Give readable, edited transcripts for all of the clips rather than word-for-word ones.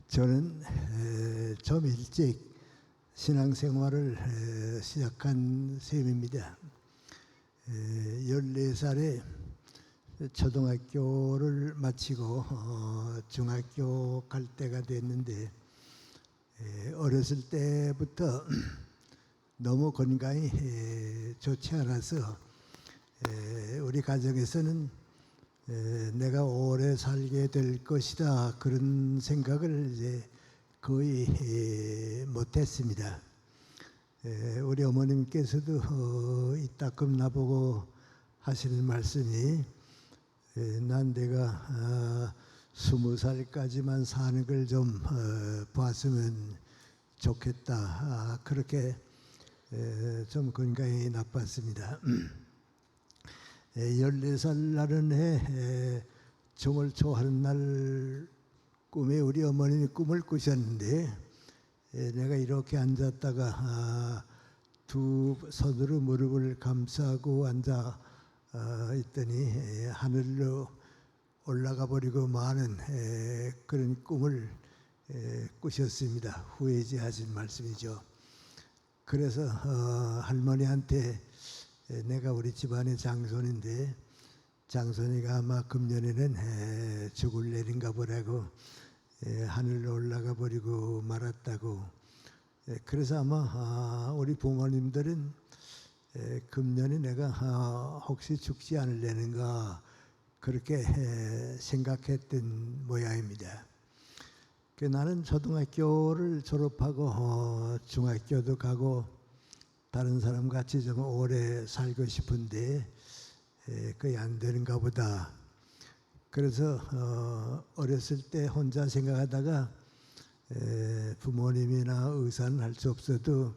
저는 좀 일찍 신앙생활을 시작한 셈입니다. 14살에 초등학교를 마치고 중학교 갈 때가 됐는데, 어렸을 때부터 너무 건강이 좋지 않아서 우리 가정에서는 내가 오래 살게 될 것이다, 그런 생각을 이제 거의 못했습니다. 우리 어머님께서도 이따금 나보고 하시는 말씀이, 난 내가 20살까지만 사는 걸 좀 봤으면 좋겠다, 그렇게 좀 건강이 나빴습니다. 14살 나른 해 정월초 하는 날 꿈에 우리 어머님이 꿈을 꾸셨는데, 내가 이렇게 앉았다가 두 손으로 무릎을 감싸고 앉아 있더니 하늘로 올라가 버리고 마는 그런 꿈을 꾸셨습니다. 후회지 하신 말씀이죠. 그래서 할머니한테, 내가 우리 집안의 장손인데 장손이가 아마 금년에는 죽을 내린가 보라고 하늘로 올라가 버리고 말았다고. 그래서 아마 우리 부모님들은 금년에 내가 혹시 죽지 않으려는가, 그렇게 생각했던 모양입니다. 나는 초등학교를 졸업하고 중학교도 가고 다른 사람 같이 좀 오래 살고 싶은데 그게 안 되는가 보다. 그래서 어렸을 때 혼자 생각하다가 부모님이나 의사는 할 수 없어도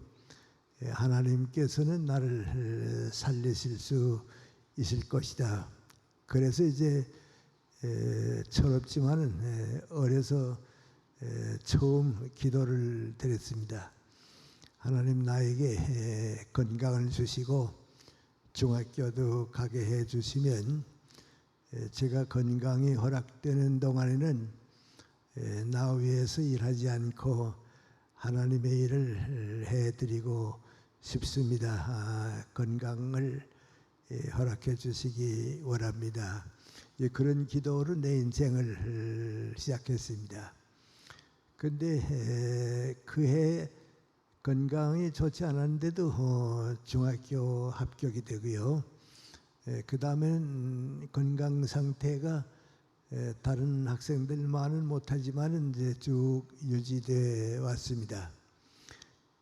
하나님께서는 나를 살리실 수 있을 것이다. 그래서 이제 철없지만은 어려서 처음 기도를 드렸습니다. 하나님, 나에게 건강을 주시고 중학교도 가게 해 주시면 제가 건강이 허락되는 동안에는 나 위해서 일하지 않고 하나님의 일을 해드리고 싶습니다. 건강을 허락해 주시기 원합니다. 그런 기도로 내 인생을 시작했습니다. 근데 그해 건강이 좋지 않았는데도 중학교 합격이 되고요. 그 다음에는 건강 상태가 다른 학생들만은 못하지만 이제 쭉 유지돼 왔습니다.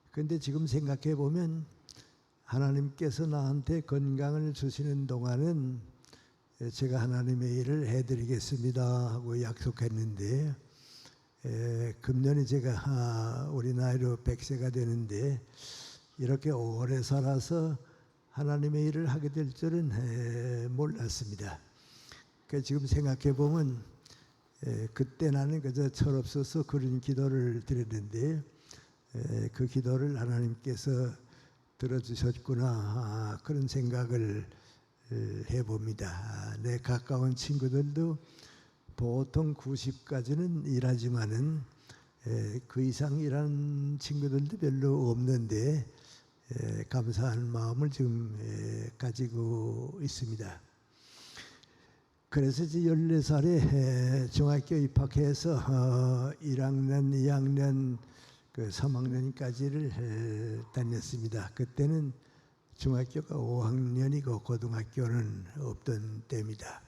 그런데 지금 생각해 보면 하나님께서 나한테 건강을 주시는 동안은 제가 하나님의 일을 해드리겠습니다 하고 약속했는데, 금년에 제가 우리 나이로 100세가 되는데 이렇게 오래 살아서 하나님의 일을 하게 될 줄은 몰랐습니다. 지금 생각해 보면 그때 나는 그저 철없어서 그런 기도를 드렸는데 그 기도를 하나님께서 들어주셨구나, 그런 생각을 해봅니다. 내 가까운 친구들도 보통 90까지는 일하지만은 그 이상 일하는 친구들도 별로 없는데 감사한 마음을 지금 가지고 있습니다. 그래서 이제 14살에 중학교 입학해서 1학년, 2학년, 3학년까지를 다녔습니다. 그때는 중학교가 5학년이고 고등학교는 없던 때입니다.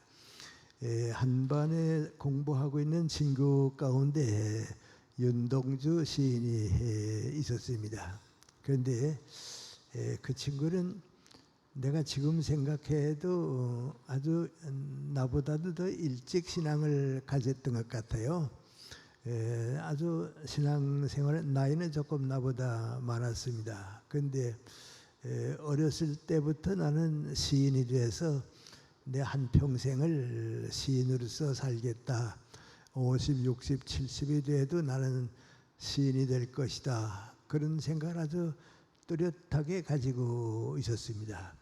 한 반에 공부하고 있는 친구 가운데 윤동주 시인이 있었습니다. 그런데 그 친구는 내가 지금 생각해도 아주 나보다도 더 일찍 신앙을 가졌던 것 같아요. 아주 신앙생활 나이는 조금 나보다 많았습니다. 그런데 어렸을 때부터 나는 시인이 돼서 내 한평생을 시인으로서 살겠다. 50, 60, 70이 돼도 나는 시인이 될 것이다. 그런 생각을 아주 뚜렷하게 가지고 있었습니다.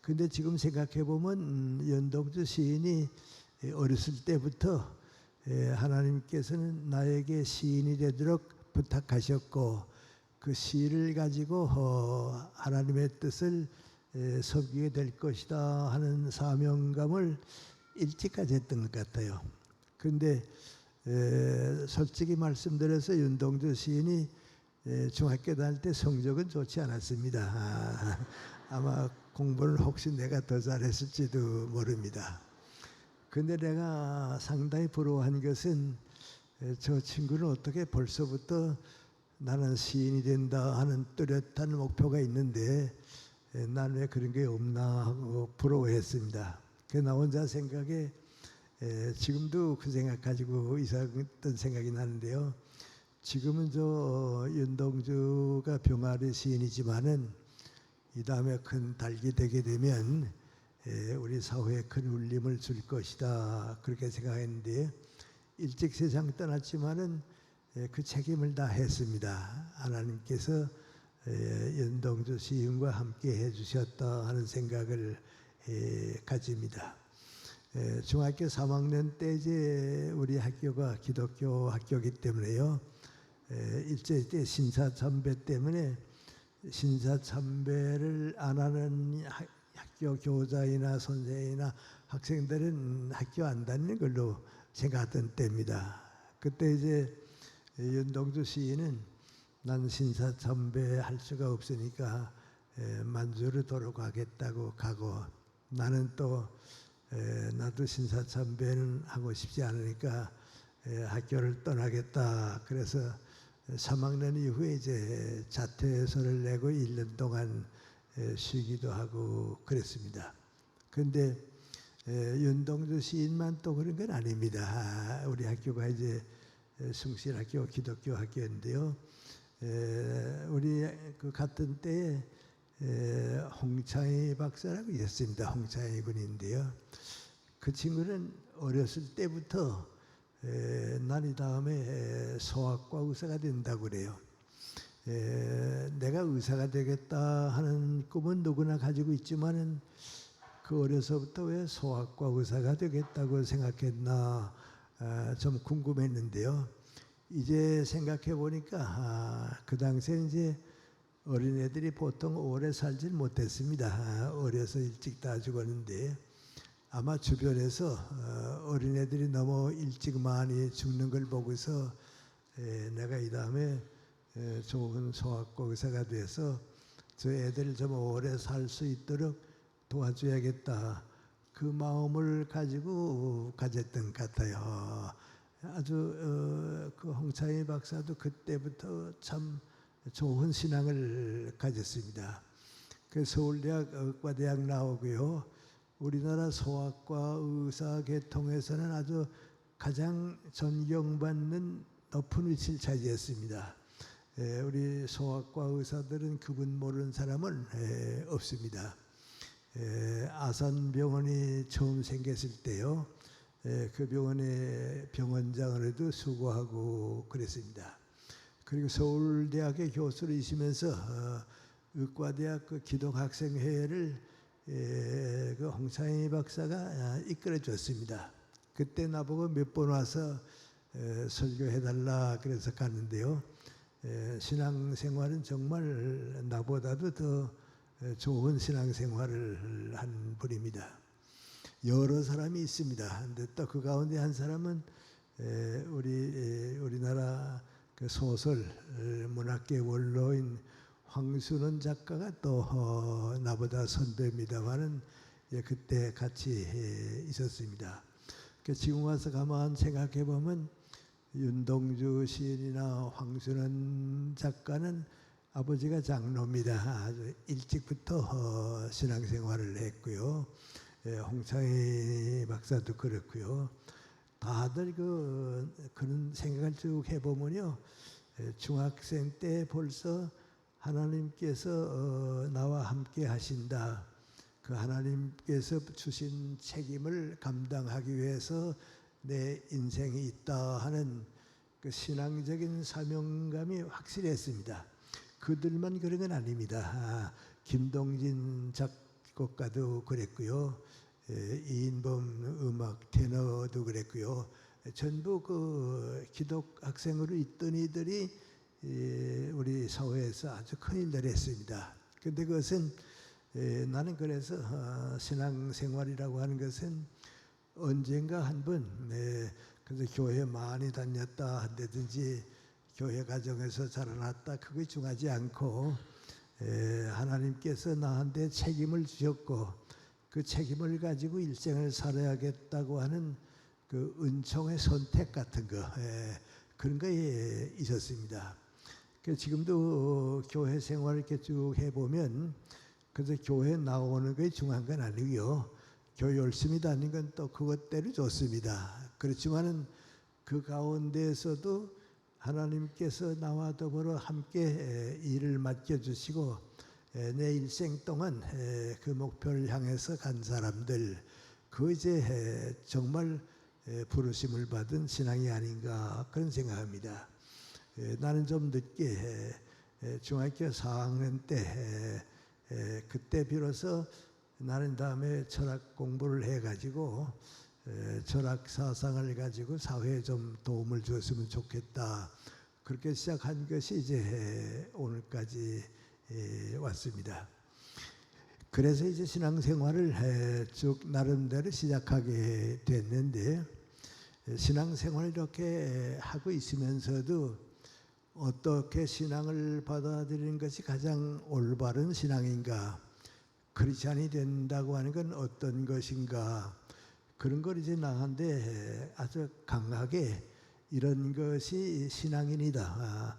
그런데 지금 생각해 보면 윤동주 시인이 어렸을 때부터 하나님께서는 나에게 시인이 되도록 부탁하셨고 그 시를 가지고 하나님의 뜻을 섬기게 될 것이다 하는 사명감을 일찍 가졌던 것 같아요. 그런데 솔직히 말씀드려서 윤동주 시인이 중학교 다닐 때 성적은 좋지 않았습니다. 아마 공부를 혹시 내가 더 잘했을지도 모릅니다. 근데 내가 상당히 부러워한 것은 저 친구는 어떻게 벌써부터 나는 시인이 된다 하는 뚜렷한 목표가 있는데 난 왜 그런 게 없나 하고 부러워했습니다. 나 혼자 생각에 지금도 그 생각 가지고 있었던 생각이 나는데요. 지금은 저 윤동주가 병아리 시인이지만은 이 다음에 큰 달기 되게 되면 우리 사회에 큰 울림을 줄 것이다 그렇게 생각했는데 일찍 세상 떠났지만은 그 책임을 다 했습니다. 하나님께서 윤동주 시인과 함께 해주셨다 하는 생각을 가집니다. 중학교 3학년 때 이제 우리 학교가 기독교 학교이기 때문에요. 일제 때 신사참배 때문에 신사참배를 안 하는 학교 교사이나 선생이나 학생들은 학교 안 다니는 걸로 생각하던 때입니다. 그때 이제 윤동주 시인은 난 신사참배 할 수가 없으니까 만주를 도로 가겠다고 가고 나는 또 나도 신사참배는 하고 싶지 않으니까 학교를 떠나겠다. 그래서 3학년 이후에 이제 자퇴서를 내고 1년 동안 쉬기도 하고 그랬습니다. 그런데 윤동주 시인만 또 그런 건 아닙니다. 우리 학교가 이제 숭실학교 기독교 학교인데요. 우리 그 같은 때에 홍창희 박사라고 있었습니다. 홍창희 군인데요. 그 친구는 어렸을 때부터 난 이 다음에 소아과 의사가 된다고 그래요. 내가 의사가 되겠다 하는 꿈은 누구나 가지고 있지만은 그 어려서부터 왜 소아과 의사가 되겠다고 생각했나 좀 궁금했는데요. 이제 생각해 보니까 그 당시에 이제 어린애들이 보통 오래 살질 못했습니다. 어려서 일찍 다 죽었는데 아마 주변에서 어린애들이 너무 일찍 많이 죽는 걸 보고서 내가 이 다음에 좋은 소아과 의사가 돼서 저 애들 좀 오래 살 수 있도록 도와줘야겠다. 그 마음을 가지고 가졌던 것 같아요. 아주 그 홍창희 박사도 그때부터 참 좋은 신앙을 가졌습니다. 그 서울대학 의과대학 나오고요. 우리나라 소아과 의사 계통에서는 아주 가장 존경받는 높은 위치를 차지했습니다. 우리 소아과 의사들은 그분 모르는 사람은 없습니다. 아산병원이 처음 생겼을 때요. 그 병원의 병원장으로도 수고하고 그랬습니다. 그리고 서울대학의 교수이시면서 의과대학 그 기독학생회를 그 홍창희 박사가 이끌어줬습니다. 그때 나보고 몇 번 와서 설교해달라 그래서 갔는데요. 신앙생활은 정말 나보다도 더 좋은 신앙생활을 한 분입니다. 여러 사람이 있습니다. 근데 또 그 가운데 한 사람은 우리나라 그 소설 문학계 원로인 황순원 작가가 또 나보다 선배입니다만은 그때 같이 있었습니다. 지금 와서 가만 생각해 보면 윤동주 시인이나 황순원 작가는 아버지가 장로입니다. 아주 일찍부터 신앙생활을 했고요. 홍창희 박사도 그렇고요. 다들 그런 생각을 쭉 해보면요. 중학생 때 벌써 하나님께서 나와 함께 하신다. 그 하나님께서 주신 책임을 감당하기 위해서 내 인생이 있다 하는 그 신앙적인 사명감이 확실했습니다. 그들만 그런 건 아닙니다. 김동진 작곡가도 그랬고요. 이인범 음악 테너도 그랬고요. 전부 그 기독 학생으로 있던 이들이 우리 사회에서 아주 큰일을 했습니다. 근데 그것은 나는 그래서 신앙생활이라고 하는 것은 언젠가 한번 그래서 교회 많이 다녔다 한다든지 교회 가정에서 자라났다 그게 중요하지 않고 하나님께서 나한테 책임을 주셨고 그 책임을 가지고 일생을 살아야겠다고 하는 그 은총의 선택 같은 거 그런 거에 있었습니다. 지금도 교회 생활을 이렇게 쭉 해보면 그래서 교회 나오는 게 중요한 건 아니고요. 교회 열심히 다니는 건 또 그것대로 좋습니다. 그렇지만은 그 가운데에서도 하나님께서 나와 더불어 함께 일을 맡겨주시고 내 일생 동안 그 목표를 향해서 간 사람들 그 이제 정말 부르심을 받은 신앙이 아닌가 그런 생각합니다. 나는 좀 늦게 중학교 4학년 때 그때 비로소 나는 다음에 철학 공부를 해가지고 철학 사상을 가지고 사회에 좀 도움을 주었으면 좋겠다. 그렇게 시작한 것이 이제 오늘까지 왔습니다. 그래서 이제 신앙생활을 쭉 나름대로 시작하게 됐는데 신앙생활을 이렇게 하고 있으면서도 어떻게 신앙을 받아들이는 것이 가장 올바른 신앙인가, 크리스찬이 된다고 하는 건 어떤 것인가, 그런 걸 이제 나한테 아주 강하게 이런 것이 신앙인이다.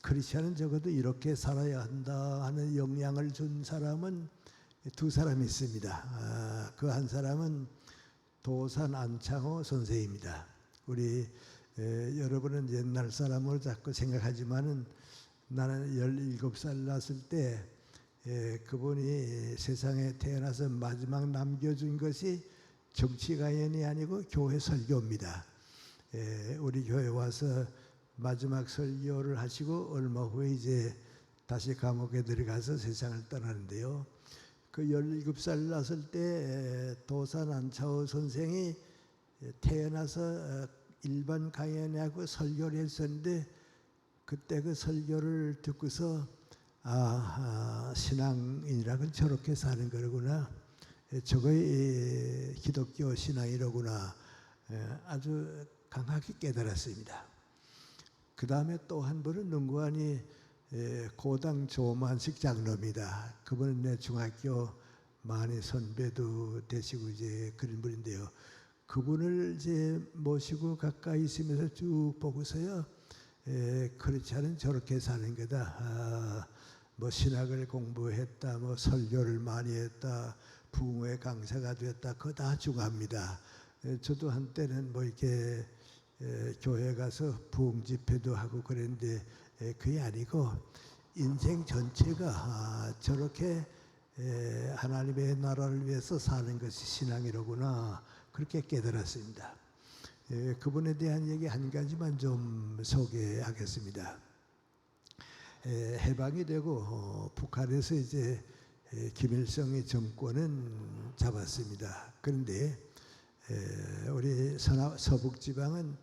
크리스찬은 적어도 이렇게 살아야 한다 하는 영향을 준 사람은 두 사람이 있습니다. 그 한 사람은 도산 안창호 선생입니다. 우리 여러분은 옛날 사람으로 자꾸 생각하지만은 나는 17살 났을 때 그분이 세상에 태어나서 마지막 남겨준 것이 정치가연이 아니고 교회 설교입니다. 우리 교회 와서 마지막 설교를 하시고 얼마 후에 이제 다시 감옥에 들어가서 세상을 떠나는데요. 그 17살 났을 때 도산 안창호 선생이 태어나서 일반 가연하고 설교를 했었는데 그때 그 설교를 듣고서 신앙인이라고 저렇게 사는 거구나. 저거의 기독교 신앙이로구나. 아주 강하게 깨달았습니다. 그 다음에 또 한 분은 능구하니 고당 조만식 장로입니다. 그분은 내 중학교 많이 선배도 되시고 이제 그런 분인데요. 그분을 이제 모시고 가까이 있으면서 쭉 보고서요. 그렇지 않은 저렇게 사는 거다. 뭐 신학을 공부했다, 뭐 설교를 많이 했다, 부흥회 강사가 됐다, 그거 다 중요합니다. 저도 한때는 뭐 이렇게 교회 가서 부흥 집회도 하고 그랬는데 그게 아니고 인생 전체가 저렇게 하나님의 나라를 위해서 사는 것이 신앙이로구나 그렇게 깨달았습니다. 그분에 대한 얘기 한 가지만 좀 소개하겠습니다. 해방이 되고 북한에서 이제 김일성의 정권은 잡았습니다. 그런데 우리 서북 지방은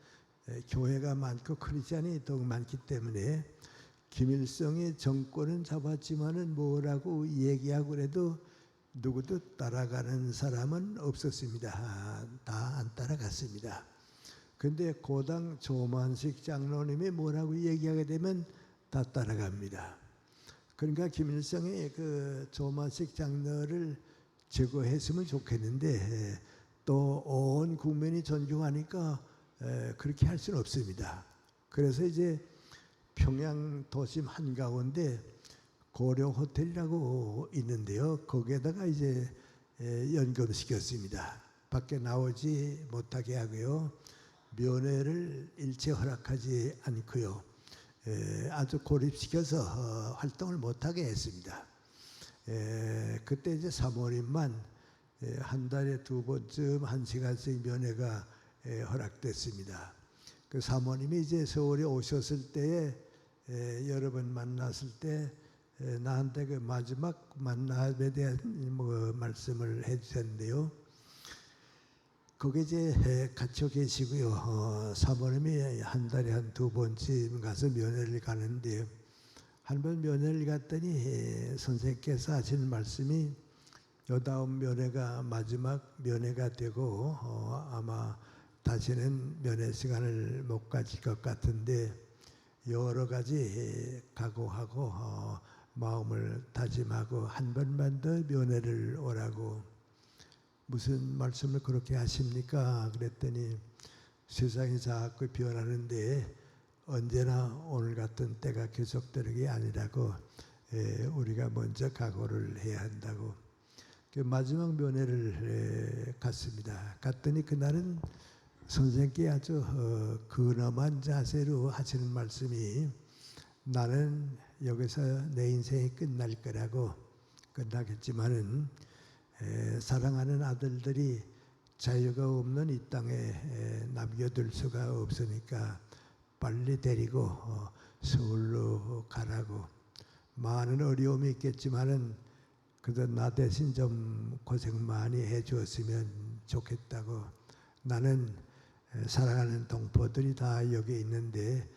교회가 많고 크리스찬이 더욱 많기 때문에 김일성의 정권은 잡았지만은 뭐라고 얘기하고 그래도 누구도 따라가는 사람은 없었습니다. 다 안 따라갔습니다. 근데 고당 조만식 장로님이 뭐라고 얘기하게 되면 다 따라갑니다. 그러니까 김일성의 그 조만식 장로를 제거했으면 좋겠는데 또 온 국민이 존중하니까 그렇게 할 수는 없습니다. 그래서 이제 평양 도심 한가운데 고려 호텔이라고 있는데요. 거기에다가 이제 연금시켰습니다. 밖에 나오지 못하게 하고요. 면회를 일체 허락하지 않고요. 아주 고립시켜서 활동을 못하게 했습니다. 그때 이제 사모님만 한 달에 2번쯤 1시간씩 면회가 허락됐습니다. 그 사모님이 이제 서울에 오셨을 때에 여러 번 만났을 때 나한테 그 마지막 만남에 대한 뭐 말씀을 해주셨는데요. 거기 이제 갇혀 계시고요. 사모님이 한 달에 한 두 번쯤 가서 면회를 가는데 한 번 면회를 갔더니 선생님께서 하시는 말씀이 요 다음 면회가 마지막 면회가 되고 아마 다시는 면회 시간을 못 가질 것 같은데 여러 가지 각오하고 마음을 다짐하고 한 번만 더 면회를 오라고. 무슨 말씀을 그렇게 하십니까? 그랬더니 세상이 자꾸 변하는데 언제나 오늘 같은 때가 계속되는 게 아니라고 우리가 먼저 각오를 해야 한다고. 그 마지막 면회를 갔습니다. 갔더니 그날은 선생님께 아주 근엄한 자세로 하시는 말씀이 나는 여기서 내 인생이 끝날 거라고. 끝나겠지만은 사랑하는 아들들이 자유가 없는 이 땅에 남겨둘 수가 없으니까 빨리 데리고 서울로 가라고. 많은 어려움이 있겠지만은 그저 나 대신 좀 고생 많이 해주었으면 좋겠다고. 나는 사랑하는 동포들이 다 여기 있는데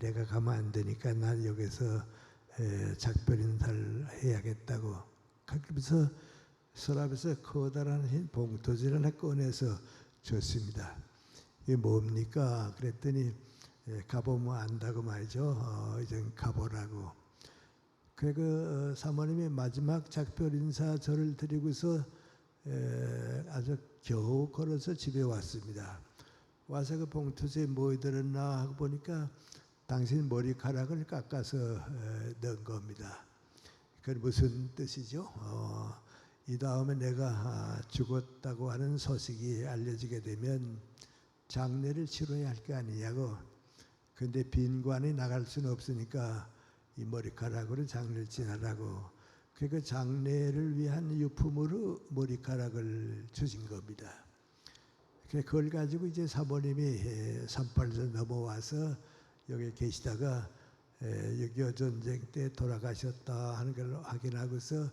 내가 가면 안 되니까 난 여기서 작별 인사를 해야겠다고. 그러면서 서랍에서 커다란 봉투지를 하나 꺼내서 줬습니다. 이게 뭡니까? 그랬더니 가보면 안다고 말이죠. 이제 가보라고. 그 사모님이 마지막 작별 인사 저를 드리고서 아주 겨우 걸어서 집에 왔습니다. 와서 그 봉투지에 뭐 들었나 하고 보니까 당신 머리카락을 깎아서 넣은 겁니다. 그건 무슨 뜻이죠? 이 다음에 내가 죽었다고 하는 소식이 알려지게 되면 장례를 치러야 할 거 아니냐고. 근데 빈관이 나갈 수는 없으니까 이 머리카락으로 장례를 지내라고. 그 장례를 위한 유품으로 머리카락을 주신 겁니다. 그걸 가지고 이제 사모님이 38선 넘어와서 여기 계시다가 6.25 전쟁 때 돌아가셨다 하는 걸 확인하고서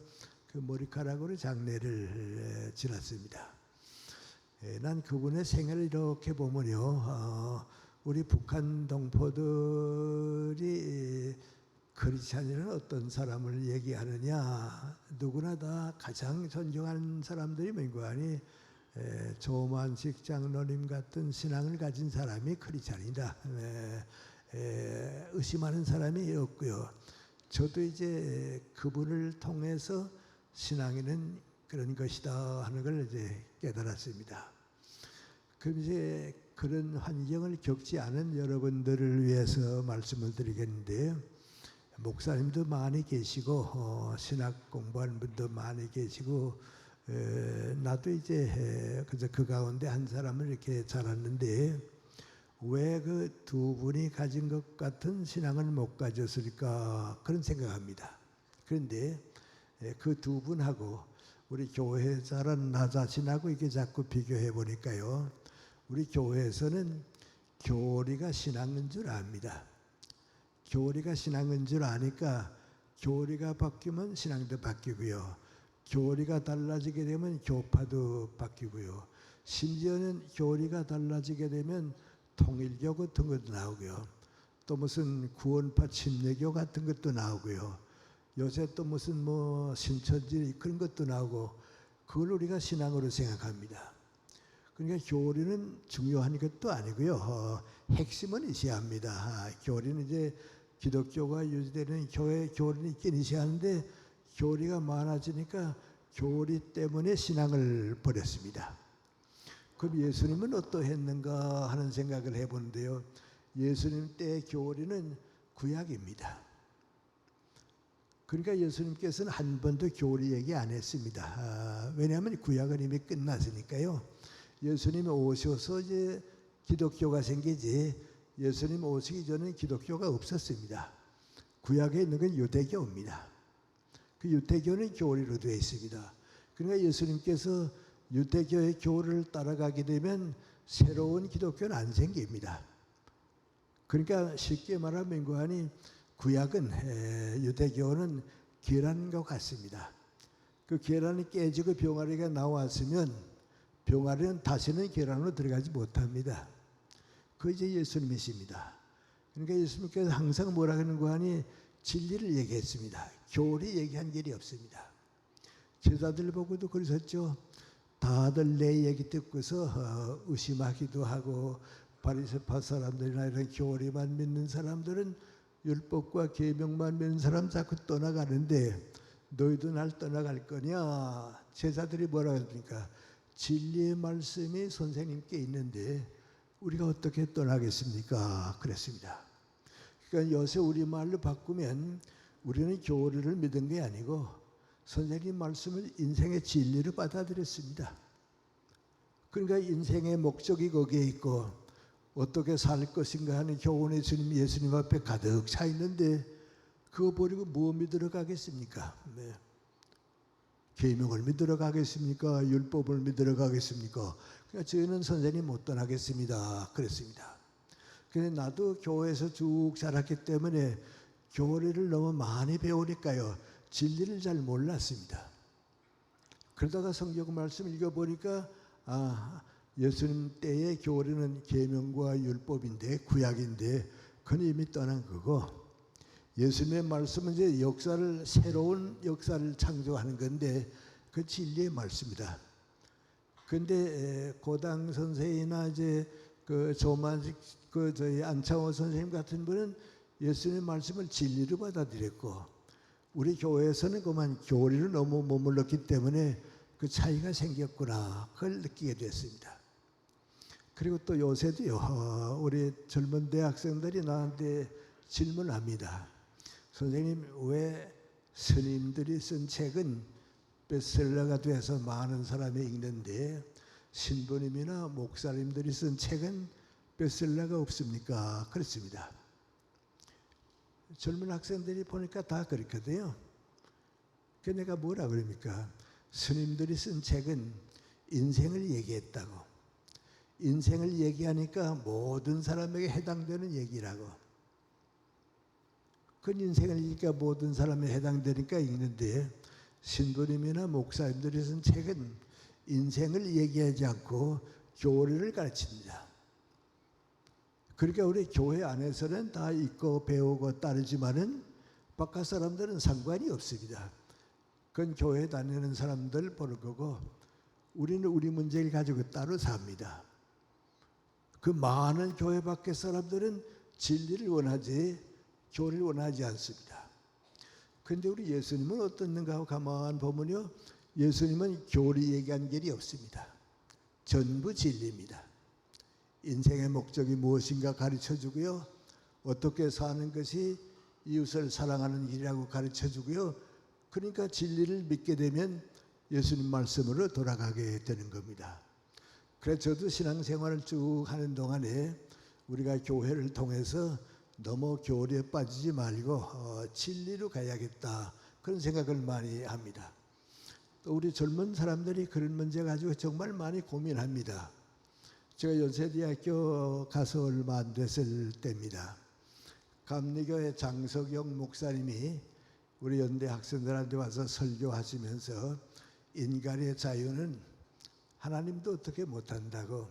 그 머리카락으로 장례를 지났습니다. 난 그분의 생애를 이렇게 보면요, 우리 북한 동포들이 크리스찬이라는 어떤 사람을 얘기하느냐, 누구나 다 가장 존경하는 사람들이 민관이 조만식 장로님 같은 신앙을 가진 사람이 크리스찬이다. 의심하는 사람이 없고요. 저도 이제 그분을 통해서 신앙에는 그런 것이다 하는 걸 이제 깨달았습니다. 그럼 이제 그런 환경을 겪지 않은 여러분들을 위해서 말씀을 드리겠는데요. 목사님도 많이 계시고 신학 공부하는 분도 많이 계시고 나도 이제 그저 그 가운데 한 사람을 이렇게 자랐는데 왜 그 두 분이 가진 것 같은 신앙을 못 가졌을까 그런 생각합니다. 그런데 그 두 분하고 우리 교회 자란 나 자신하고 이게 자꾸 비교해 보니까요. 우리 교회에서는 교리가 신앙인 줄 압니다. 교리가 신앙인 줄 아니까 교리가 바뀌면 신앙도 바뀌고요. 교리가 달라지게 되면 교파도 바뀌고요. 심지어는 교리가 달라지게 되면 통일교 같은 것도 나오고요. 또 무슨 구원파 침례교 같은 것도 나오고요. 요새 또 무슨 뭐 신천지 그런 것도 나오고 그걸 우리가 신앙으로 생각합니다. 그러니까 교리는 중요한 것도 아니고요. 핵심은 있어야 합니다. 교리는 이제 기독교가 유지되는 교회 교리는 있긴 있어야 하는데 교리가 많아지니까 교리 때문에 신앙을 버렸습니다. 그럼 예수님은 어떠했는가 하는 생각을 해보는데요. 예수님 때의 교리는 구약입니다. 그러니까 예수님께서는 한 번도 교리 얘기 안 했습니다. 왜냐하면 구약은 이미 끝났으니까요. 예수님이 오셔서 이제 기독교가 생기지 예수님 오시기 전에 기독교가 없었습니다. 구약에 있는 건 유대교입니다. 그 유대교는 교리로 되어 있습니다. 그러니까 예수님께서 유대교의 교리를 따라가게 되면 새로운 기독교는 안 생깁니다. 그러니까 쉽게 말하면 민구하니 구약은 유대교는 계란과 같습니다. 그 계란이 깨지고 병아리가 나왔으면 병아리는 다시는 계란으로 들어가지 못합니다. 그 이제 예수님이십니다. 그러니까 예수님께서 항상 뭐라 하는 거 아니 진리를 얘기했습니다. 교리 얘기한 일이 없습니다. 제자들 보고도 그러셨죠. 다들 내 얘기 듣고서 의심하기도 하고 바리새파 사람들이나 이런 교리만 믿는 사람들은 율법과 계명만 믿는 사람 자꾸 떠나가는데 너희도 날 떠나갈 거냐. 제자들이 뭐라 합니까? 진리의 말씀이 선생님께 있는데 우리가 어떻게 떠나겠습니까? 그랬습니다. 그러니까 요새 우리 말로 바꾸면 우리는 교리를 믿은 게 아니고 선생님 말씀을 인생의 진리로 받아들였습니다. 그러니까 인생의 목적이 거기에 있고 어떻게 살 것인가 하는 교훈의 주님 예수님 앞에 가득 차 있는데 그거 버리고 뭐 믿으러 가겠습니까? 네. 계명을 믿으러 가겠습니까? 율법을 믿으러 가겠습니까? 그러니까 저희는 선생님 못 떠나겠습니다. 그랬습니다. 근데 나도 교회에서 쭉 자랐기 때문에 교리를 너무 많이 배우니까요. 진리를 잘 몰랐습니다. 그러다가 성경 말씀 읽어보니까 예수님 때의 교리는 계명과 율법인데 구약인데 그건 이미 떠난 거고 예수님의 말씀은 이제 역사를 새로운 역사를 창조하는 건데 그 진리의 말씀이다. 근데 고당 선생이나 이제 그 조만식 그 저희 안창호 선생님 같은 분은 예수님의 말씀을 진리로 받아들였고 우리 교회에서는 그만 교리를 너무 머물렀기 때문에 그 차이가 생겼구나 그걸 느끼게 됐습니다. 그리고 또 요새도요 우리 젊은 대학생들이 나한테 질문합니다. 선생님 왜 스님들이 쓴 책은 베스트셀러가 돼서 많은 사람이 읽는데 신부님이나 목사님들이 쓴 책은 베스트셀러가 없습니까? 그렇습니다. 젊은 학생들이 보니까 다 그렇거든요. 그래서 내가 뭐라 그럽니까? 스님들이 쓴 책은 인생을 얘기했다고. 인생을 얘기하니까 모든 사람에게 해당되는 얘기라고. 그 인생을 읽으니까 모든 사람에 해당되니까 읽는데 신부님이나 목사님들이 쓴 책은 인생을 얘기하지 않고 교리를 가르칩니다. 그러니까 우리 교회 안에서는 다 읽고 배우고 따르지만은 바깥 사람들은 상관이 없습니다. 그건 교회 다니는 사람들 보는 거고 우리는 우리 문제를 가지고 따로 삽니다. 그 많은 교회 밖의 사람들은 진리를 원하지 교리를 원하지 않습니다. 그런데 우리 예수님은 어떻는가 하고 가만 보면요. 예수님은 교리 얘기한 길이 없습니다. 전부 진리입니다. 인생의 목적이 무엇인가 가르쳐주고요. 어떻게 사는 것이 이웃을 사랑하는 길이라고 가르쳐주고요. 그러니까 진리를 믿게 되면 예수님 말씀으로 돌아가게 되는 겁니다. 그래서 저도 신앙생활을 쭉 하는 동안에 우리가 교회를 통해서 너무 교리에 빠지지 말고 진리로 가야겠다 그런 생각을 많이 합니다. 또 우리 젊은 사람들이 그런 문제 가지고 정말 많이 고민합니다. 제가 연세대학교 가서 얼마 안 됐을 때입니다. 감리교회 장석영 목사님이 우리 연대 학생들한테 와서 설교하시면서 인간의 자유는 하나님도 어떻게 못한다고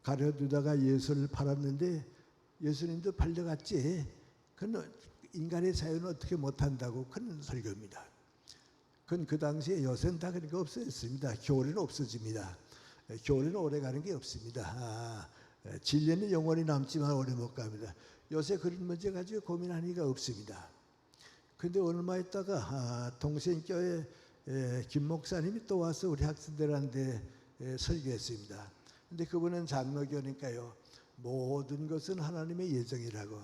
가려두다가 예수를 팔았는데 예수님도 팔려갔지. 그건 인간의 자유는 어떻게 못한다고 그런 설교입니다. 그건 그 당시에 요새는 다 그런 거 없어졌습니다. 교리는 없어집니다. 교리는 오래 가는 게 없습니다. 진리는 영원히 남지만 오래 못 갑니다. 요새 그런 문제 가지고 고민하는 이가 없습니다. 그런데 얼마 있다가 동생교회 김 목사님이 또 와서 우리 학생들한테 설교했습니다. 근데 그분은 장로교니까요. 모든 것은 하나님의 예정이라고.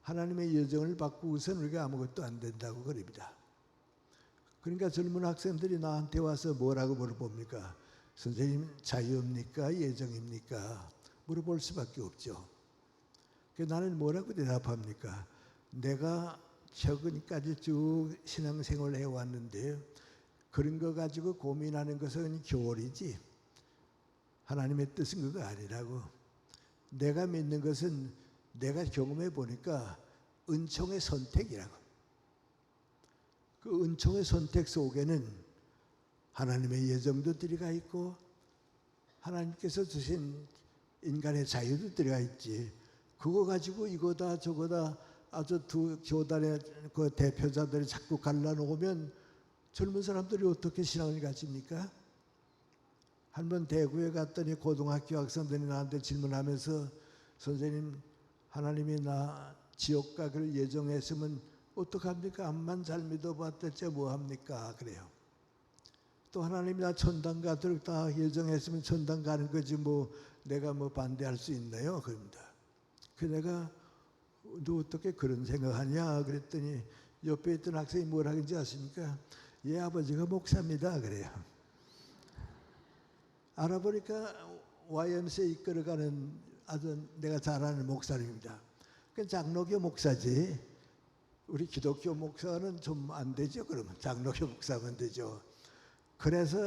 하나님의 예정을 바꾸고선 우리가 아무것도 안 된다고 그럽니다. 그러니까 젊은 학생들이 나한테 와서 뭐라고 물어봅니까? 선생님 자유입니까? 예정입니까? 물어볼 수밖에 없죠. 그래서 나는 뭐라고 대답합니까? 내가 최근까지 쭉 신앙생활을 해왔는데 그런 거 가지고 고민하는 것은 교리지 하나님의 뜻은 그거 아니라고. 내가 믿는 것은 내가 경험해 보니까 은총의 선택이라고. 그 은총의 선택 속에는 하나님의 예정도 들어가 있고 하나님께서 주신 인간의 자유도 들어가 있지. 그거 가지고 이거다 저거다 아주 두 교단의 그 대표자들이 자꾸 갈라놓으면 젊은 사람들이 어떻게 신앙을 가집니까? 한번 대구에 갔더니 고등학교 학생들이 나한테 질문하면서 선생님 하나님이 나 지옥 가기를 예정했으면 어떡합니까? 암만 잘 믿어봤댔지 뭐합니까? 그래요. 또 하나님이 나 천당 가도록 다 예정했으면 천당 가는 거지 뭐 내가 뭐 반대할 수 있나요? 그럽니다. 그 내가 너 어떻게 그런 생각하냐 그랬더니 옆에 있던 학생이 뭘 하는지 아십니까? 얘 아버지가 목사입니다. 그래요. 알아보니까 YMCA 이끌어가는 아주 내가 잘 아는 목사님입니다. 그 장로교 목사지. 우리 기독교 목사는 좀 안 되죠. 그러면 장로교 목사면 되죠. 그래서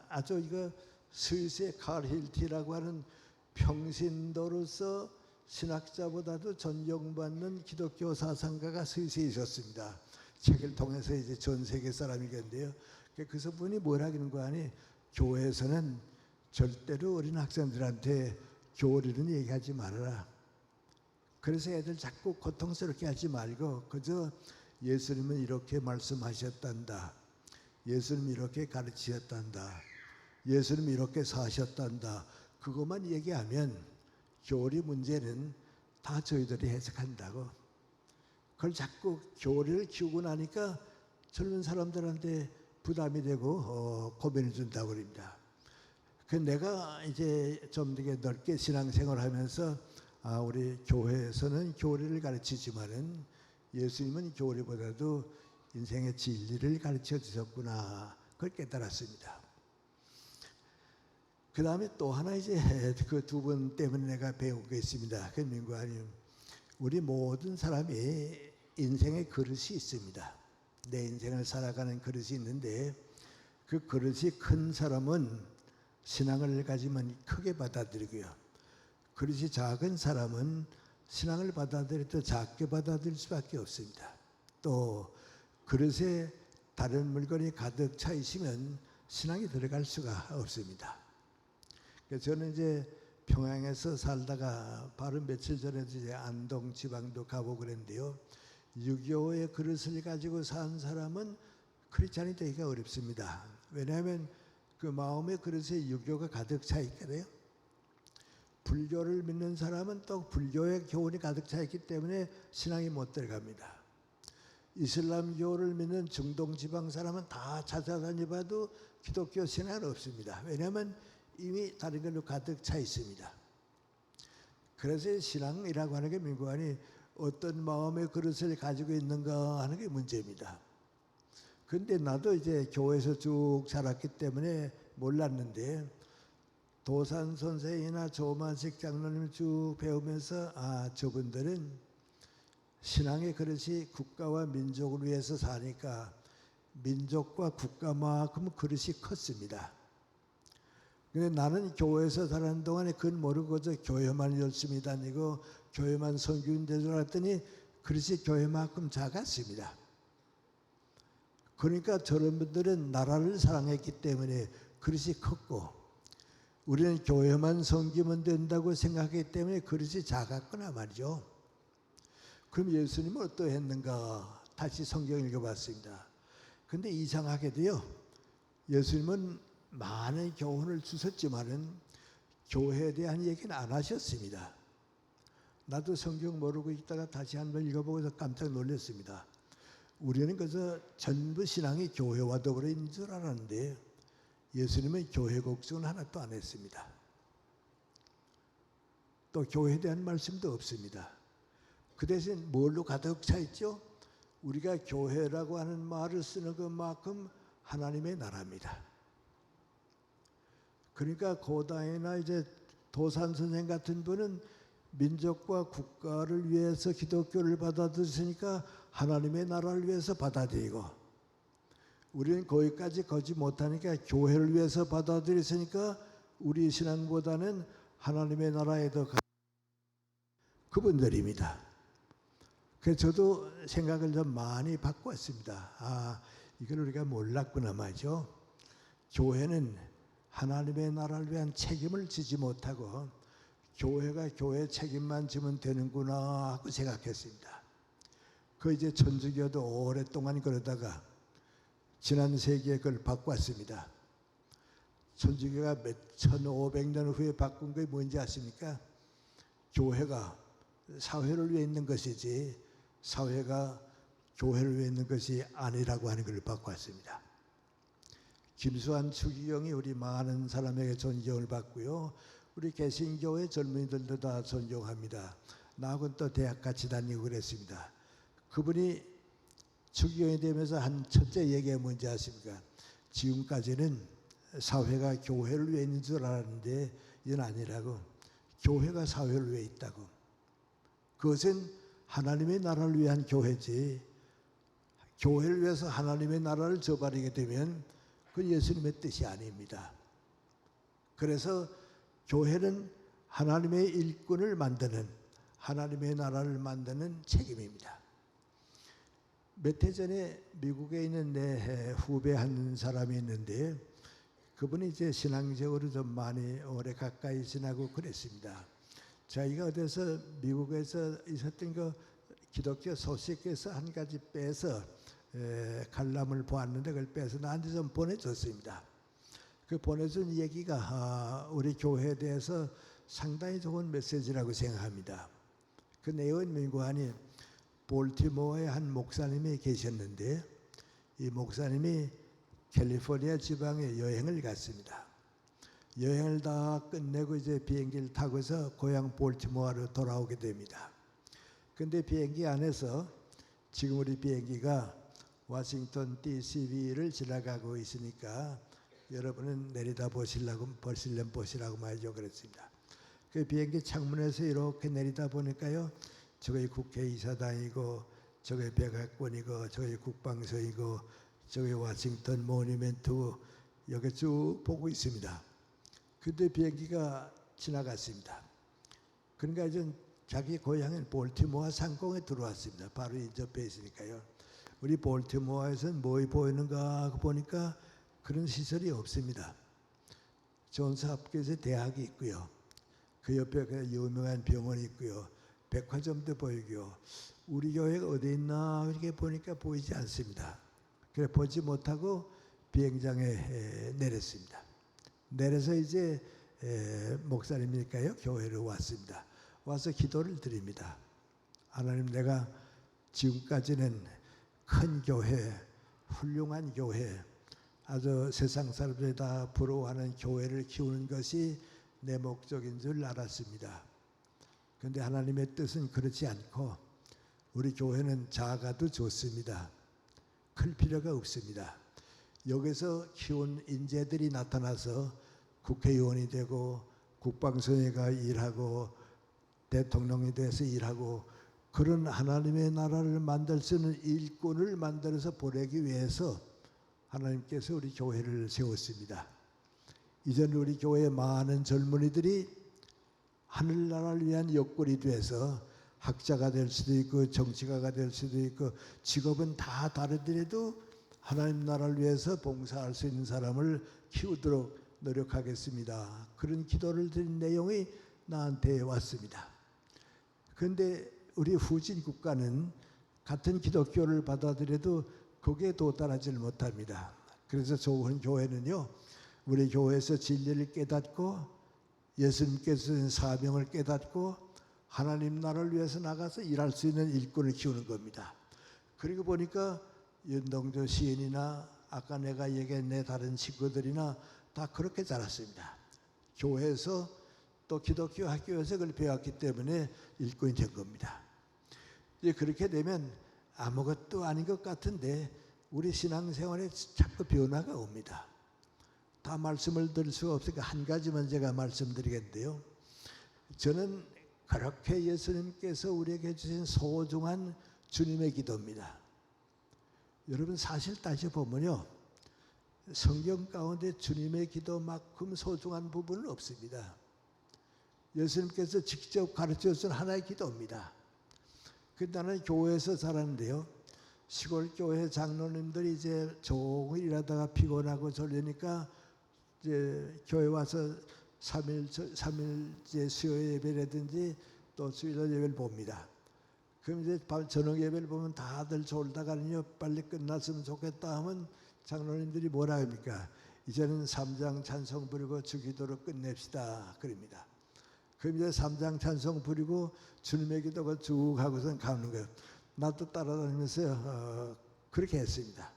아주 이거 스위스의 칼 힐티라고 하는 평신도로서 신학자보다도 존경받는 기독교 사상가가 스위스에 있었습니다. 책을 통해서 이제 전 세계 사람이겠는데요. 그래서 분이 뭐라 하는 거 아니? 교회에서는 절대로 어린 학생들한테 교리는 얘기하지 말아라. 그래서 애들 자꾸 고통스럽게 하지 말고 그저 예수님은 이렇게 말씀하셨단다. 예수님 이렇게 가르치셨단다. 예수님 이렇게 사셨단다. 그것만 얘기하면 교리 문제는 다 저희들이 해석한다고. 그걸 자꾸 교리를 키우고 나니까 젊은 사람들한테 부담이 되고 고민을 준다고 그럽니다. 그 내가 이제 좀 되게 넓게 신앙생활을 하면서 우리 교회에서는 교리를 가르치지만은 예수님은 교리보다도 인생의 진리를 가르쳐 주셨구나. 그걸 깨달았습니다. 그 다음에 또 하나 이제 그 두 분 때문에 내가 배운 게 있습니다. 그 민구아님, 우리 모든 사람이 인생의 그릇이 있습니다. 내 인생을 살아가는 그릇이 있는데 그 그릇이 큰 사람은 신앙을 가지면 크게 받아들이고요. 그릇이 작은 사람은 신앙을 받아들일 때 작게 받아들일 수밖에 없습니다. 또 그릇에 다른 물건이 가득 차 있으면 신앙이 들어갈 수가 없습니다. 그래서 저는 이제 평양에서 살다가 바로 며칠 전에 이제 안동 지방도 가보고 그랬는데요. 6.25의 그릇을 가지고 산 사람은 크리스찬이 되기가 어렵습니다. 왜냐하면 그 마음의 그릇에 6.25가 가득 차 있거든요. 불교를 믿는 사람은 또 불교의 교훈이 가득 차 있기 때문에 신앙이 못 들어갑니다. 이슬람교를 믿는 중동 지방 사람은 다 찾아다녀봐도 기독교 신앙은 없습니다. 왜냐하면 이미 다른 걸로 가득 차 있습니다. 그래서 신앙이라고 하는 게 민구안이 어떤 마음의 그릇을 가지고 있는가 하는 게 문제입니다. 근데 나도 이제 교회에서 쭉 자랐기 때문에 몰랐는데 도산 선생이나 조만식 장로님을 쭉 배우면서 저분들은 신앙의 그릇이 국가와 민족을 위해서 사니까 민족과 국가만큼 그릇이 컸습니다. 근데 나는 교회에서 자라는 동안에 그건 모르고 교회만 열심히 다니고 교회만 선교인 줄 알았더니 그릇이 교회만큼 작았습니다. 그러니까 저런 분들은 나라를 사랑했기 때문에 그릇이 컸고 우리는 교회만 섬기면 된다고 생각했기 때문에 그릇이 작았구나 말이죠. 그럼 예수님은 어떠했는가? 다시 성경 읽어봤습니다. 근데 이상하게도요. 예수님은 많은 교훈을 주셨지만은 교회에 대한 얘기는 안 하셨습니다. 나도 성경 모르고 있다가 다시 한번 읽어보고서 깜짝 놀랐습니다. 우리는 그저 전부 신앙이 교회와 더불어 있는 줄 알았는데 예수님은 교회 걱정은 하나도 안 했습니다. 또 교회에 대한 말씀도 없습니다. 그 대신 뭘로 가득 차 있죠? 우리가 교회라고 하는 말을 쓰는 것만큼 하나님의 나라입니다. 그러니까 고다이나 이제 도산 선생 같은 분은 민족과 국가를 위해서 기독교를 받아들였으니까 하나님의 나라를 위해서 받아들이고 우리는 거기까지 가지 못하니까 교회를 위해서 받아들였으니까 우리 신앙보다는 하나님의 나라에 더 그분들입니다. 그래서 저도 생각을 좀 많이 바꿨습니다. 이걸 우리가 몰랐구나 말이죠. 교회는 하나님의 나라를 위한 책임을 지지 못하고 교회가 교회 책임만 지면 되는구나 하고 생각했습니다. 그 이제 천주교도 오랫동안 그러다가 지난 세기에 그걸 바꿨습니다. 천주교가 1500년 후에 바꾼 게 뭔지 아십니까? 교회가 사회를 위해 있는 것이지 사회가 교회를 위해 있는 것이 아니라고 하는 걸 바꿨습니다. 김수환 추기경이 우리 많은 사람에게 존경을 받고요. 우리 개신교회 젊은이들도 다 존경합니다. 나하고는 또 대학 같이 다니고 그랬습니다. 그분이 추기경이 되면서 한 첫째 얘기가 뭔지 아십니까? 지금까지는 사회가 교회를 위해 있는 줄 알았는데 이건 아니라고. 교회가 사회를 위해 있다고. 그것은 하나님의 나라를 위한 교회지 교회를 위해서 하나님의 나라를 저버리게 되면 그건 예수님의 뜻이 아닙니다. 그래서 교회는 하나님의 일꾼을 만드는 하나님의 나라를 만드는 책임입니다. 몇 해 전에 미국에 있는 내 후배 한 사람이 있는데 그분이 이제 신앙적으로 좀 많이 오래 가까이 지나고 그랬습니다. 자기가 어디서 미국에서 있었던 그 기독교 소식에서 한 가지 빼서 칼럼을 보았는데 그걸 빼서 나한테 좀 보내줬습니다. 그 보내준 얘기가 우리 교회에 대해서 상당히 좋은 메시지라고 생각합니다. 그 내용은 민구하니 볼티모어에 한 목사님이 계셨는데 이 목사님이 캘리포니아 지방에 여행을 갔습니다. 여행을 다 끝내고 이제 비행기를 타고서 고향 볼티모어로 돌아오게 됩니다. 근데 비행기 안에서 지금 우리 비행기가 워싱턴 DC를 지나가고 있으니까 여러분은 내리다 보시려면 보시라고 말이죠. 그랬습니다. 그 비행기 창문에서 이렇게 내리다 보니까요. 저기 국회의사당이고 저기 백악관이고 저기 국방서이고 저기 워싱턴 모니멘트 여기 쭉 보고 있습니다. 근데 비행기가 지나갔습니다. 그러니까 이제 자기 고향인 볼티모어 상공에 들어왔습니다. 바로 이 옆에 있으니까요. 우리 볼티모어에서는 뭐 보이는가 하고 보니까 그런 시설이 없습니다. 존스홉킨스 대학이 있고요. 그 옆에 그 유명한 병원이 있고요. 백화점도 보이고요. 우리 교회가 어디 있나 이렇게 보니까 보이지 않습니다. 그래 보지 못하고 비행장에 내렸습니다. 내려서 이제 목사님이니까요. 교회로 왔습니다. 와서 기도를 드립니다. 하나님 내가 지금까지는 큰 교회, 훌륭한 교회, 아주 세상 사람들이 다 부러워하는 교회를 키우는 것이 내 목적인 줄 알았습니다. 그런데 하나님의 뜻은 그렇지 않고 우리 교회는 작아도 좋습니다. 클 필요가 없습니다. 여기서 키운 인재들이 나타나서 국회의원이 되고 국방성회가 일하고 대통령이 돼서 일하고 그런 하나님의 나라를 만들 수 있는 일꾼을 만들어서 보내기 위해서 하나님께서 우리 교회를 세웠습니다. 이전 우리 교회의 많은 젊은이들이 하늘나라를 위한 옆구리 돼서 학자가 될 수도 있고 정치가가 될 수도 있고 직업은 다 다르더라도 하나님 나라를 위해서 봉사할 수 있는 사람을 키우도록 노력하겠습니다. 그런 기도를 드린 내용이 나한테 왔습니다. 그런데 우리 후진 국가는 같은 기독교를 받아들여도 거기에 도달하지 못합니다. 그래서 좋은 교회는요. 우리 교회에서 진리를 깨닫고 예수님께서 사명을 깨닫고 하나님 나라를 위해서 나가서 일할 수 있는 일꾼을 키우는 겁니다. 그리고 보니까 윤동조 시인이나 아까 내가 얘기한 내 다른 친구들이나 다 그렇게 자랐습니다. 교회에서 또 기독교 학교에서 그걸 배웠기 때문에 일꾼이 된 겁니다. 이제 그렇게 되면 아무것도 아닌 것 같은데 우리 신앙생활에 자꾸 변화가 옵니다. 다 말씀을 드릴 수가 없으니까 한 가지만 제가 말씀드리겠는데요. 저는 그렇게 예수님께서 우리에게 주신 소중한 주님의 기도입니다. 여러분 사실 따져보면요. 성경 가운데 주님의 기도만큼 소중한 부분은 없습니다. 예수님께서 직접 가르쳐준 하나의 기도입니다. 나는 교회에서 자랐는데요. 시골 교회 장로님들이 이제 조금 일하다가 피곤하고 졸리니까 이제 교회 와서 3일째 수요 예배라든지 또 주일 예배를 봅니다. 그럼 이제 저녁 예배를 보면 다들 졸다가는요, 빨리 끝났으면 좋겠다 하면 장로님들이 뭐라 합니까? 이제는 3장 찬송 부리고 주기도로 끝냅시다. 그럽니다. 그럼 이제 3장 찬송 부리고 주님의 기도가 쭉 하고선 가는 거예요. 나도 따라다니면서 그렇게 했습니다.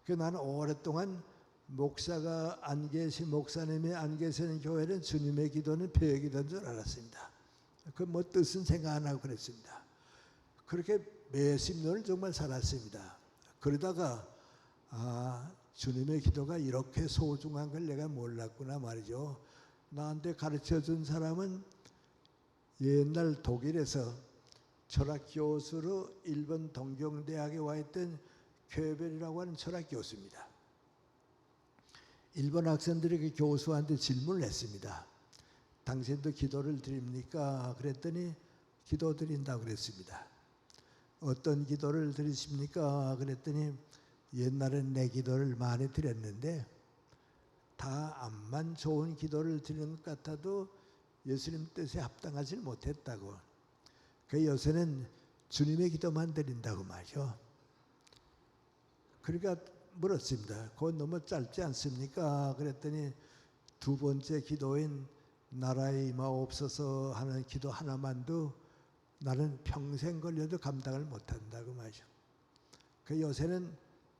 그 나는 오랫동안 목사가 안 계신, 목사님이 안 계시는 교회는 주님의 기도는 표의 기도인 줄 알았습니다. 그 뭐 뜻은 생각 안 하고 그랬습니다. 그렇게 몇십 년을 정말 살았습니다. 그러다가 주님의 기도가 이렇게 소중한 걸 내가 몰랐구나 말이죠. 나한테 가르쳐준 사람은 옛날 독일에서 철학 교수로 일본 동경대학에 와 있던 쾌벨이라고 하는 철학 교수입니다. 일본 학생들이 그 교수한테 질문을 했습니다. 당신도 기도를 드립니까? 그랬더니 기도 드린다고 그랬습니다. 어떤 기도를 드리십니까? 그랬더니 옛날엔 내 기도를 많이 드렸는데 다 암만 좋은 기도를 드리는 것 같아도 예수님 뜻에 합당하지 못했다고. 그 요새는 주님의 기도만 드린다고 말이죠. 그러니까 물었습니다. 그건 너무 짧지 않습니까? 그랬더니 두 번째 기도인 나라에 임하옵소서 하는 기도 하나만도 나는 평생 걸려도 감당을 못한다고 말이죠. 그 요새는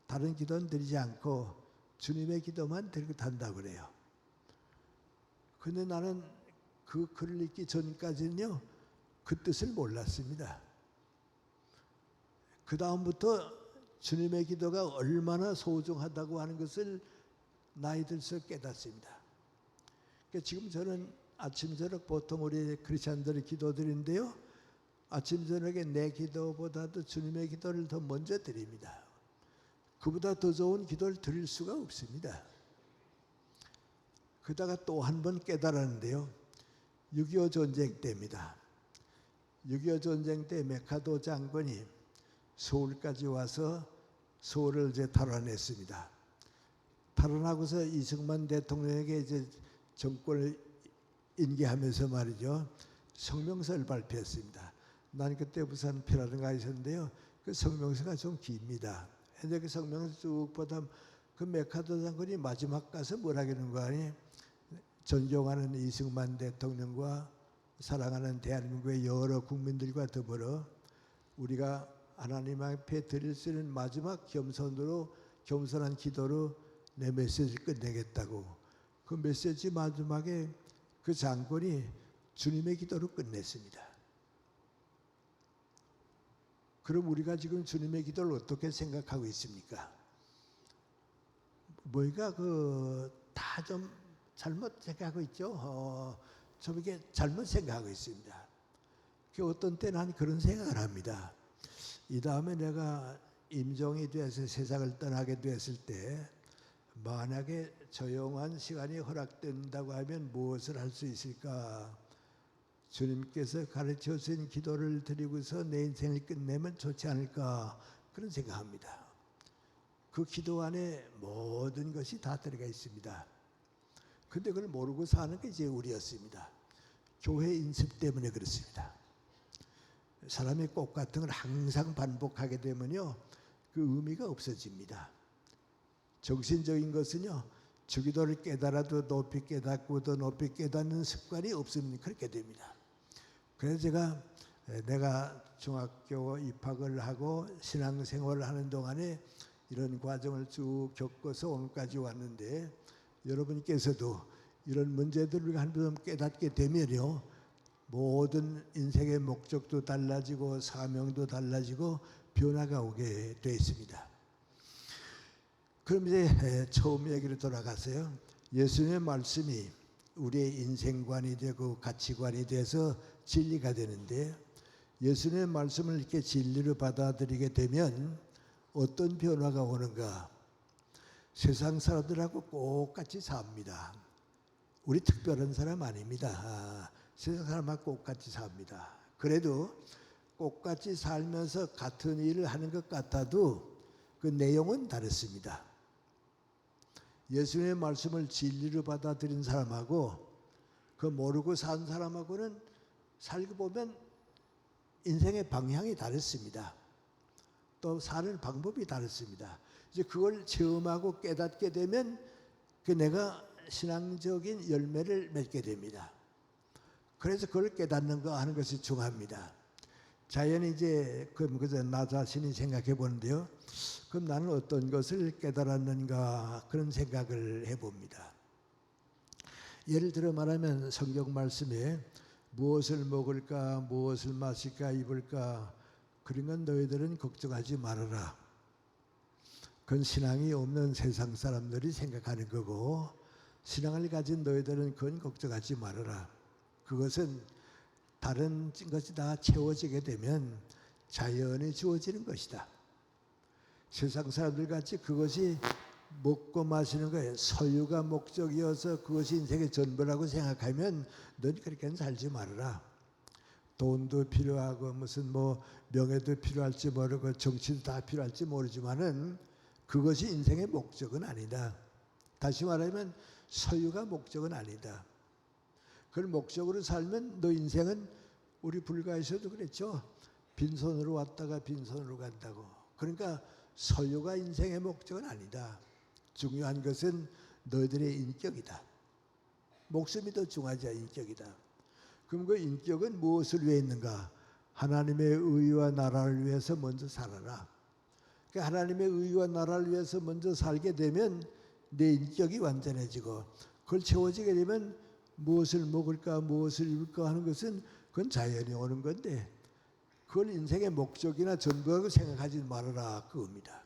다른 기도는 드리지 않고 주님의 기도만 드리고 한다고 그래요. 근데 나는 그 글을 읽기 전까지는요, 그 뜻을 몰랐습니다. 그 다음부터 주님의 기도가 얼마나 소중하다고 하는 것을 나이 들수록 깨닫습니다. 그러니까 지금 저는 아침 저녁 보통 우리 크리스찬들이 기도드리는데요, 아침 저녁에 내 기도보다도 주님의 기도를 더 먼저 드립니다. 그보다 더 좋은 기도를 드릴 수가 없습니다. 그러다가 또 한 번 깨달았는데요, 6.25 전쟁 때입니다. 6.25 전쟁 때 메카도 장군이 서울까지 와서 서울을 이제 탈환했습니다. 탈환하고서 이승만 대통령에게 이제 정권을 인계하면서 말이죠, 성명서를 발표했습니다. 난 그때 부산 피라든가 있었는데요, 그 성명서가 좀 깁니다. 근데 그 성명서 쭉 보다 그 메카도 장군이 마지막 가서 뭐라 그러는 거 아니? 존경하는 이승만 대통령과 사랑하는 대한민국의 여러 국민들과 더불어 우리가 하나님 앞에 드릴 수 있는 마지막 겸손한 기도로 내 메시지를 끝내겠다고. 그 메시지 마지막에 그 장군이 주님의 기도로 끝냈습니다. 그럼 우리가 지금 주님의 기도를 어떻게 생각하고 있습니까? 뭐가 다 좀 잘못 생각하고 있죠. 좀 이게 잘못 생각하고 있습니다. 그 어떤 때는 난 그런 생각을 합니다. 이 다음에 내가 임종이 돼서 세상을 떠나게 됐을 때 만약에 조용한 시간이 허락된다고 하면 무엇을 할 수 있을까? 주님께서 가르쳐 주신 기도를 드리고서 내 인생을 끝내면 좋지 않을까? 그런 생각합니다. 그 기도 안에 모든 것이 다 들어가 있습니다. 근데 그걸 모르고 사는 게 이제 우리였습니다. 교회 인습 때문에 그렇습니다. 사람이 꽃 같은 걸 항상 반복하게 되면요, 그 의미가 없어집니다. 정신적인 것은요, 주기도를 깨달아도 높이 깨닫고 더 높이 깨닫는 습관이 없으면 그렇게 됩니다. 그래서 내가 중학교 입학을 하고 신앙생활을 하는 동안에 이런 과정을 쭉 겪어서 오늘까지 왔는데, 여러분께서도 이런 문제들을 한번 깨닫게 되면요, 모든 인생의 목적도 달라지고 사명도 달라지고 변화가 오게 되어 있습니다. 그럼 이제 처음 얘기로 돌아가서요, 예수님의 말씀이 우리의 인생관이 되고 가치관이 돼서 진리가 되는데, 예수님의 말씀을 이렇게 진리로 받아들이게 되면 어떤 변화가 오는가? 세상 사람들하고 똑같이 삽니다. 우리 특별한 사람 아닙니다. 세상 사람하고 똑같이 삽니다. 그래도 똑같이 살면서 같은 일을 하는 것 같아도 그 내용은 다릅니다. 예수님의 말씀을 진리로 받아들인 사람하고 그 모르고 산 사람하고는 살고 보면 인생의 방향이 다릅니다. 또 사는 방법이 다릅니다. 이제 그걸 체험하고 깨닫게 되면 그 내가 신앙적인 열매를 맺게 됩니다. 그래서 그걸 깨닫는 거 하는 것이 중요합니다. 자연히 이제 그저 나 자신이 생각해 보는데요. 그럼 나는 어떤 것을 깨달았는가 그런 생각을 해봅니다. 예를 들어 말하면 성경 말씀에 무엇을 먹을까, 무엇을 마실까, 입을까 그런 건 너희들은 걱정하지 말아라. 그건 신앙이 없는 세상 사람들이 생각하는 거고 신앙을 가진 너희들은 그건 걱정하지 말아라. 그것은 다른 것이 다 채워지게 되면 자연히 주어지는 것이다. 세상 사람들 같이 그것이 먹고 마시는 거에 소유가 목적이어서 그것이 인생의 전부라고 생각하면 넌 그렇게는 살지 말아라. 돈도 필요하고 무슨 뭐 명예도 필요할지 모르고 정치도 다 필요할지 모르지만은 그것이 인생의 목적은 아니다. 다시 말하면 소유가 목적은 아니다. 그걸 목적으로 살면 너 인생은 우리 불가에서도 그랬죠. 빈손으로 왔다가 빈손으로 간다고. 그러니까 소유가 인생의 목적은 아니다. 중요한 것은 너희들의 인격이다. 목숨이 더 중요하지 인격이다. 그럼 그 인격은 무엇을 위해 있는가? 하나님의 의와 나라를 위해서 먼저 살아라. 그러니까 하나님의 의와 나라를 위해서 먼저 살게 되면 내 인격이 완전해지고 그걸 채워지게 되면 무엇을 먹을까 무엇을 입을까 하는 것은 그건 자연히 오는 건데 그걸 인생의 목적이나 전부라고 생각하지 말아라 그겁니다.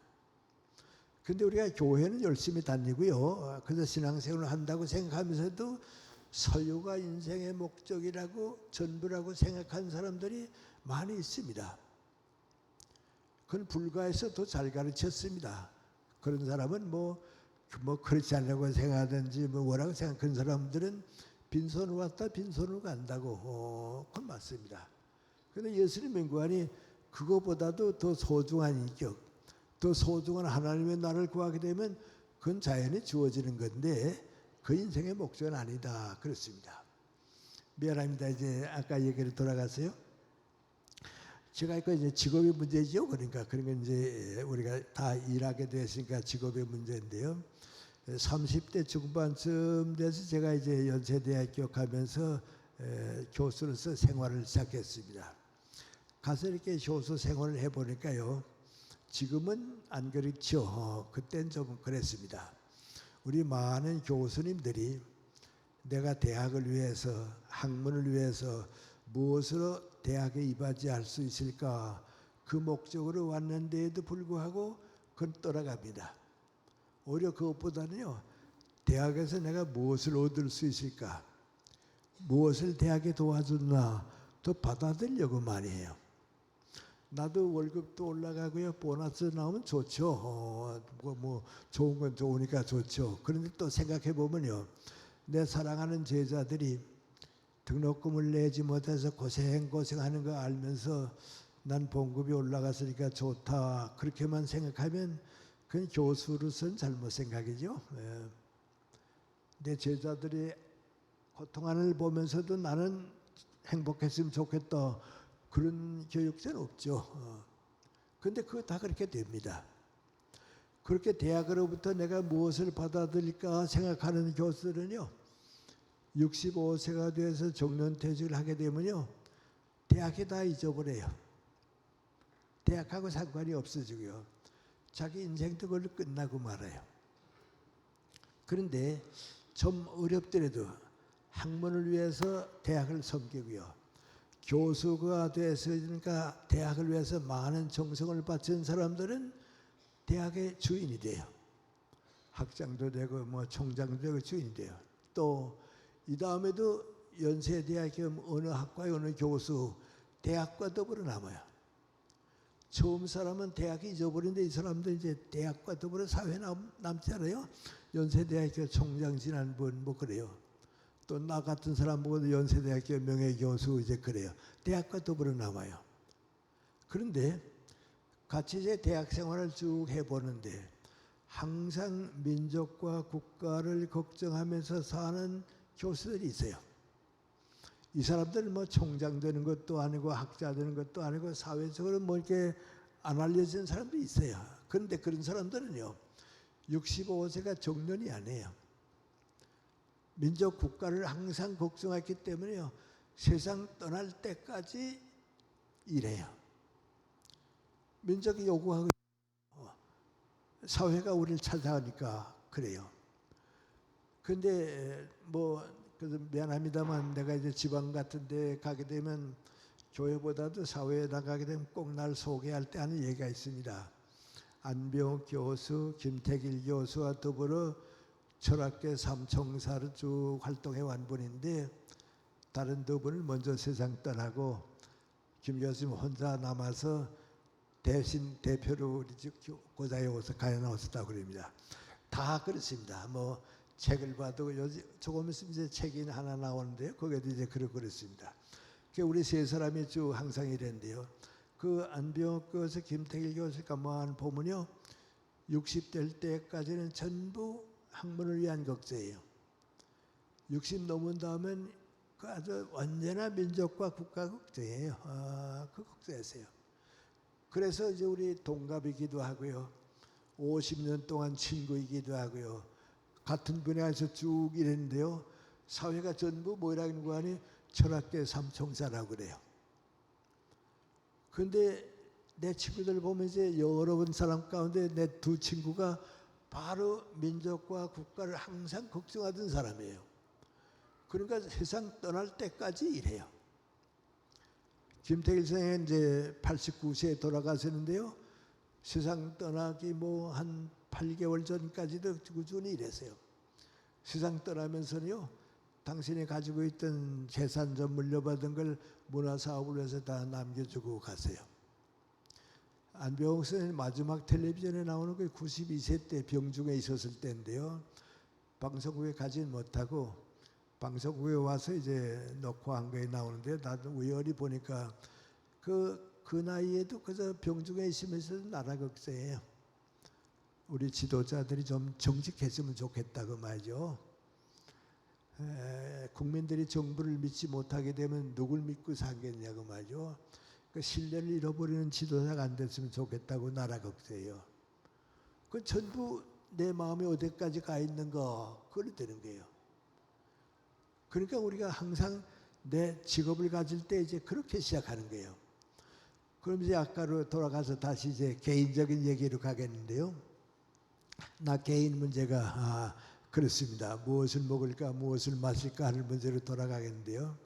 근데 우리가 교회는 열심히 다니고요. 그래서 신앙생활을 한다고 생각하면서도 소유가 인생의 목적이라고 전부라고 생각하는 사람들이 많이 있습니다. 그건 불가에서 더 잘 가르쳤습니다. 그런 사람은 뭐 그렇지 않다고 생각하든지 뭐라고 생각하는 사람들은 빈손으로 왔다 빈손으로 간다고 그건 맞습니다. 그런데 예수님 맹구하니 그거보다도 더 소중한 인격, 더 소중한 하나님의 나라를 구하게 되면 그건 자연히 주어지는 건데 그 인생의 목적은 아니다 그렇습니다. 미안합니다. 이제 아까 얘기를 돌아가세요. 제가 이제 직업의 문제죠. 그러니까 그런 건 이제 우리가 다 일하게 됐으니까 직업의 문제인데요. 30대 중반쯤 돼서 제가 이제 연세대학교 가면서 교수로서 생활을 시작했습니다. 가서 이렇게 교수 생활을 해보니까요. 지금은 안 그렇죠. 그땐 좀 그랬습니다. 우리 많은 교수님들이 내가 대학을 위해서 학문을 위해서 무엇으로 대학에 입학할 수 있을까 그 목적으로 왔는데에도 불구하고 그건 떠나갑니다. 오히려 그것보다는요. 대학에서 내가 무엇을 얻을 수 있을까 무엇을 대학에 도와줬나 더 받아들이려고 많이 해요. 나도 월급도 올라가고요. 보너스 나오면 좋죠. 뭐 좋은 건 좋으니까 좋죠. 그런데 또 생각해 보면요. 내 사랑하는 제자들이 등록금을 내지 못해서 고생하는 거 알면서 난 봉급이 올라갔으니까 좋다. 그렇게만 생각하면 그건 교수로서는 잘못 생각이죠. 내 제자들이 고통하는 걸 보면서도 나는 행복했으면 좋겠다. 그런 교육자는 없죠. 그런데 그거 다 그렇게 됩니다. 그렇게 대학으로부터 내가 무엇을 받아들일까 생각하는 교수들은요. 65세가 돼서 정년퇴직을 하게 되면요. 대학에 다 잊어버려요. 대학하고 상관이 없어지고요. 자기 인생도 그걸로 끝나고 말아요. 그런데 좀 어렵더라도 학문을 위해서 대학을 섬기고요. 교수가 됐으니까 대학을 위해서 많은 정성을 바친 사람들은 대학의 주인이 돼요. 학장도 되고 뭐 총장도 되고 주인이 돼요. 또 이 다음에도 연세대학교 어느 학과의 어느 교수 대학과 더불어 남아요. 처음 사람은 대학이 잊어버린데 이 사람도 이제 대학과 더불어 사회에 남지 않아요. 연세대학교 총장 지난 분 뭐 그래요. 또 나 같은 사람 보고도 연세대학교 명예교수 이제 그래요. 대학과 더불어 남아요. 그런데 같이 이제 대학 생활을 쭉 해보는데 항상 민족과 국가를 걱정하면서 사는 교수들이 있어요. 이 사람들은 뭐 총장 되는 것도 아니고 학자 되는 것도 아니고 사회적으로 뭐 이렇게 안 알려진 사람도 있어요. 그런데 그런 사람들은요, 65세가 정년이 아니에요. 민족 국가를 항상 걱정했기 때문에요, 세상 떠날 때까지 일해요. 민족이 요구하고 사회가 우리를 찾아가니까 그래요. 근데 뭐 그래서 미안합니다만 내가 이제 지방 같은 데 가게 되면 교회보다도 사회에 나가게 되면 꼭 날 소개할 때 하는 얘기가 있습니다. 안병옥 교수, 김태길 교수와 더불어 철학계 삼총사로 쭉 활동해 완 분인데 다른 두 분을 먼저 세상 떠나고 김 교수님 혼자 남아서 대신 대표로 우리 고자에 오서 가야 나왔었다고 그럽니다. 다 그렇습니다. 뭐 책을 봐도 조금 있으면 이제 책이 하나 나오는데요. 거기에도 이제 그렇습니다. 우리 세 사람이 쭉 항상 이랬는데요. 그 안병옥 교수, 김태길 교수가 뭐한 보면요, 60될 때까지는 전부 학문을 위한 걱정이에요. 60 넘은 다음엔 그 아주 언제나 민족과 국가 걱정이에요. 그 걱정했어요. 그래서 이제 우리 동갑이기도 하고요, 50년 동안 친구이기도 하고요, 같은 분야에서 쭉 일했는데요, 사회가 전부 뭐라는 거 아니 철학계 삼총사라고 그래요. 근데 내 친구들 보면 이제 여러 번 사람 가운데 내 두 친구가 바로 민족과 국가를 항상 걱정하던 사람이에요. 그러니까 세상 떠날 때까지 일해요. 김태길 선생은 이제 89세에 돌아가셨는데요, 세상 떠나기 뭐 한 8개월 전까지도 꾸준히 일했어요. 세상 떠나면서는요, 당신이 가지고 있던 재산 좀 물려받은 걸 문화사업을 해서 다 남겨주고 가세요. 안병옥 선생님 마지막 텔레비전에 나오는 게 92세 때 병중에 있었을 때인데요, 방송국에 가진 못하고 방송국에 와서 이제 녹화한 거에 나오는데 나도 우연히 보니까 그 나이에도 그저 병중에 있으면서도 나라 걱정해요. 우리 지도자들이 좀 정직했으면 좋겠다고 말이죠. 국민들이 정부를 믿지 못하게 되면 누굴 믿고 살겠냐고 말이죠. 그 신뢰를 잃어버리는 지도자가 안 됐으면 좋겠다고 나라 걱정해요. 그 전부 내 마음이 어디까지 가 있는가 그걸 되는 거예요. 그러니까 우리가 항상 내 직업을 가질 때 이제 그렇게 시작하는 거예요. 그럼 이제 아까로 돌아가서 다시 이제 개인적인 얘기로 가겠는데요. 나 개인 문제가 그렇습니다. 무엇을 먹을까 무엇을 마실까 하는 문제로 돌아가겠는데요.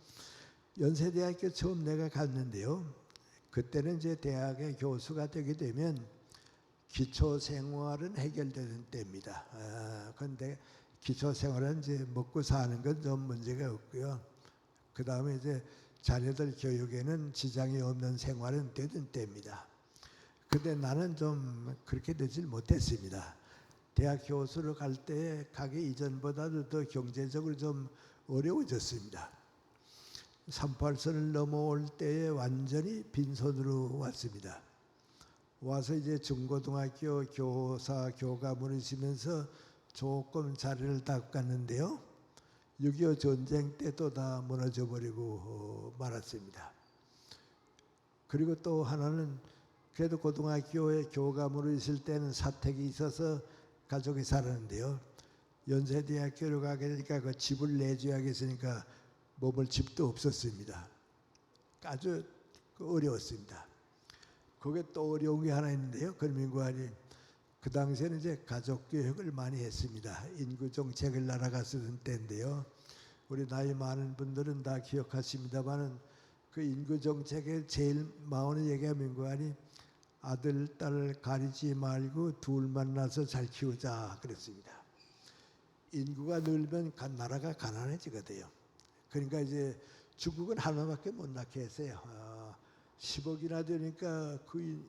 연세대학교 처음 내가 갔는데요, 그때는 이제 대학의 교수가 되게 되면 기초생활은 해결되는 때입니다. 그런데 기초생활은 이제 먹고 사는 건 좀 문제가 없고요, 그 다음에 이제 자녀들 교육에는 지장이 없는 생활은 되는 때입니다. 근데 나는 좀 그렇게 되질 못했습니다. 대학 교수로 갈 때 가기 이전보다도 더 경제적으로 좀 어려워졌습니다. 38선을 넘어올 때에 완전히 빈손으로 왔습니다. 와서 이제 중고등학교 교사 교감을 쓰면서 조금 자리를 닦았는데요, 6.25 전쟁 때도 다 무너져 버리고 말았습니다. 그리고 또 하나는 그래도 고등학교에 교감으로 있을 때는 사택이 있어서 가족이 살았는데요, 연세대학교로 가게 되니까 그 집을 내줘야겠으니까 머물 집도 없었습니다. 아주 어려웠습니다. 그게 또 어려운 게 하나 있는데요, 걸민관이 그 당시에는 이제 가족 교육을 많이 했습니다. 인구 정책을 날아가 쓰던 때인데요, 우리 나이 많은 분들은 다 기억하십니다만은 그 인구 정책에 제일 나오는 얘기가 민관이 아들, 딸 가리지 말고 둘 만나서 잘 키우자 그랬습니다. 인구가 늘면 나라가 가난해지거든요. 그러니까 이제 중국은 하나밖에 못 낳게 했어요. 10억이나 되니까 그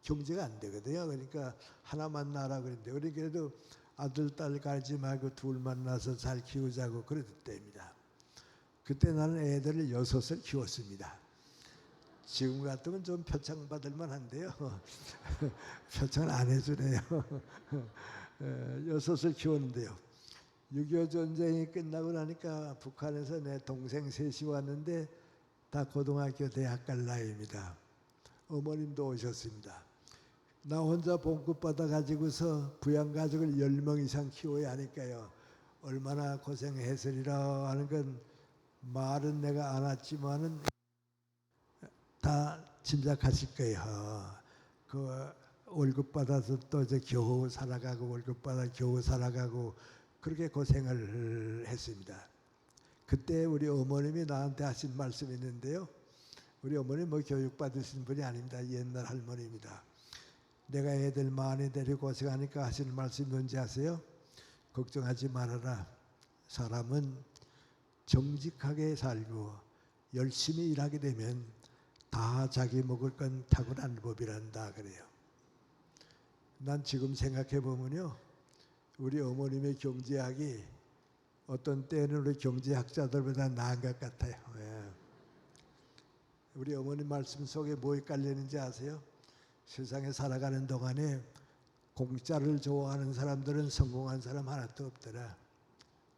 경제가 안 되거든요. 그러니까 하나만 낳으라 그랬는데, 그래도 아들, 딸 가리지 말고 둘 만나서 잘 키우자고 그랬을 때입니다. 그때 나는 애들을 6을 키웠습니다. 지금 같으면 좀 표창받을 만한데요. 표창을 안 해주네요. 여섯을 키웠는데요. 6.25 전쟁이 끝나고 나니까 북한에서 내 동생 셋이 왔는데 다 고등학교 대학 갈 나이입니다. 어머님도 오셨습니다. 나 혼자 봉급 받아가지고서 부양가족을 10명 이상 키워야 하니까요. 얼마나 고생했으리라 하는 건 말은 내가 안 했지만은 다 짐작하실 거예요. 그 월급 받아서 또 이제 겨우 살아가고 월급 받아 겨우 살아가고 그렇게 고생을 했습니다. 그때 우리 어머님이 나한테 하신 말씀이 있는데요. 우리 어머니 뭐 교육 받으신 분이 아닙니다. 옛날 할머니입니다. 내가 애들 많이 데리고 고생하니까 하시는 말씀이 뭔지 아세요? 걱정하지 말아라. 사람은 정직하게 살고 열심히 일하게 되면 다 자기 먹을 건 타고난 법이란다 그래요. 난 지금 생각해 보면요, 우리 어머님의 경제학이 어떤 때는 우리 경제학자들보다 나은 것 같아요. 우리 어머님 말씀 속에 뭐 깔리는지 아세요? 세상에 살아가는 동안에 공짜를 좋아하는 사람들은 성공한 사람 하나도 없더라.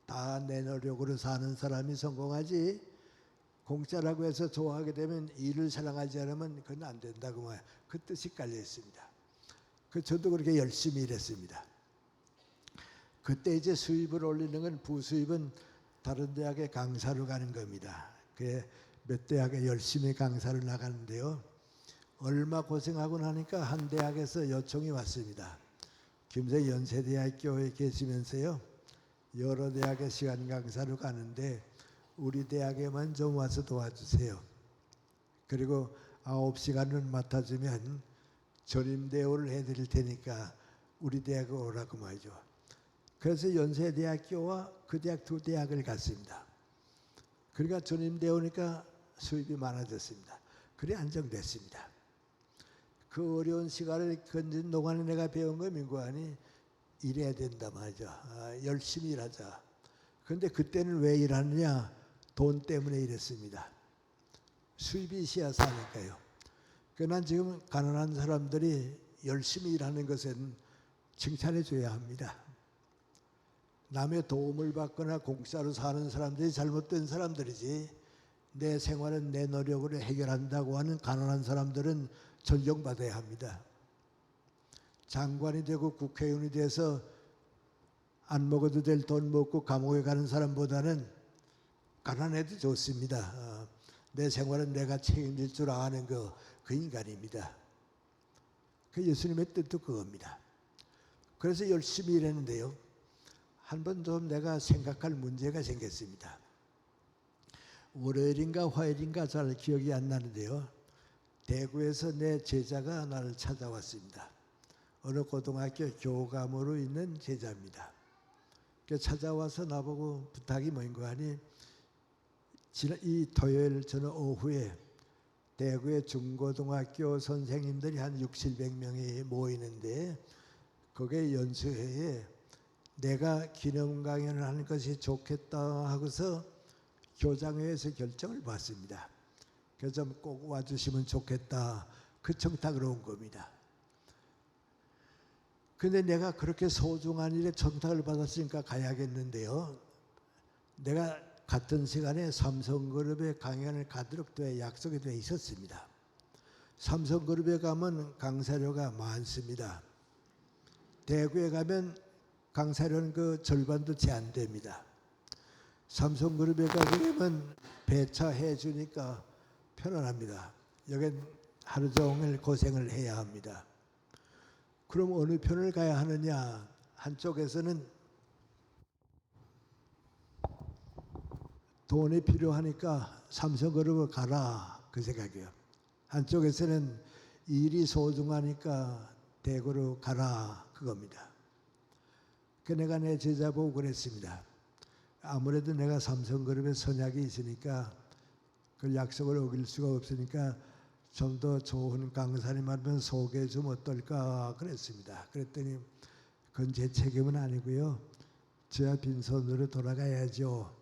다 내 노력으로 사는 사람이 성공하지, 공짜라고 해서 좋아하게 되면 일을 사랑하지 않으면 그건 안 된다고 말이에요. 그 뜻이 깔려 있습니다. 저도 그렇게 열심히 일했습니다. 그때 이제 수입을 올리는 건, 부수입은 다른 대학에 강사로 가는 겁니다. 몇 대학에 열심히 강사를 나가는데요. 얼마 고생하고 나니까 한 대학에서 요청이 왔습니다. 김제 연세대학교에 계시면서요, 여러 대학에 시간 강사로 가는데 우리 대학에만 좀 와서 도와주세요. 그리고 9시간을 맡아주면 전임대우를 해드릴 테니까 우리 대학에 오라고 말이죠. 그래서 연세대학교와 그 대학 두 대학을 갔습니다. 그러니까 전임대우니까 수입이 많아졌습니다. 그래 안정됐습니다. 그 어려운 시간을 견딘 동안에 내가 배운 거 민구하니 일해야 된다 말이죠. 열심히 일하자. 그런데 그때는 왜 일하느냐? 돈 때문에 일했습니다. 수입이 있어야 사니까요. 그러나 지금 가난한 사람들이 열심히 일하는 것은 칭찬해 줘야 합니다. 남의 도움을 받거나 공짜로 사는 사람들이 잘못된 사람들이지, 내 생활은 내 노력으로 해결한다고 하는 가난한 사람들은 존경받아야 합니다. 장관이 되고 국회의원이 돼서 안 먹어도 될 돈 먹고 감옥에 가는 사람보다는 가난해도 좋습니다. 내 생활은 내가 책임질 줄 아는 그 인간입니다. 그 예수님의 뜻도 그겁니다. 그래서 열심히 일했는데요. 한 번 좀 내가 생각할 문제가 생겼습니다. 월요일인가 화요일인가 잘 기억이 안 나는데요. 대구에서 내 제자가 나를 찾아왔습니다. 어느 고등학교 교감으로 있는 제자입니다. 찾아와서 나보고 부탁이 뭔가 하니, 이 토요일 저는 오후에 대구의 중고등학교 선생님들이 한 600~700명이 모이는데 거기에 연수회에 내가 기념 강연을 하는 것이 좋겠다 하고서 교장회에서 결정을 받습니다. 그래서 좀 꼭 와주시면 좋겠다, 그 청탁으로 온 겁니다. 근데 내가 그렇게 소중한 일에 청탁을 받았으니까 가야겠는데요. 내가 같은 시간에 삼성그룹에 강연을 가도록 약속이 돼 있었습니다. 삼성그룹에 가면 강사료가 많습니다. 대구에 가면 강사료는 그 절반도 채 안 됩니다. 삼성그룹에 가게 되면 배차해 주니까 편안합니다. 여긴 하루 종일 고생을 해야 합니다. 그럼 어느 편을 가야 하느냐? 한쪽에서는 돈이 필요하니까 삼성그룹을 가라, 그 생각이에요. 한쪽에서는 일이 소중하니까 대구로 가라, 그겁니다. 그 내가 내 제자 보고 그랬습니다. 아무래도 내가 삼성그룹에 선약이 있으니까 그 약속을 어길 수가 없으니까 좀 더 좋은 강사님 한번 소개해 주면 어떨까 그랬습니다. 그랬더니 그건 제 책임은 아니고요. 저야 빈손으로 돌아가야죠.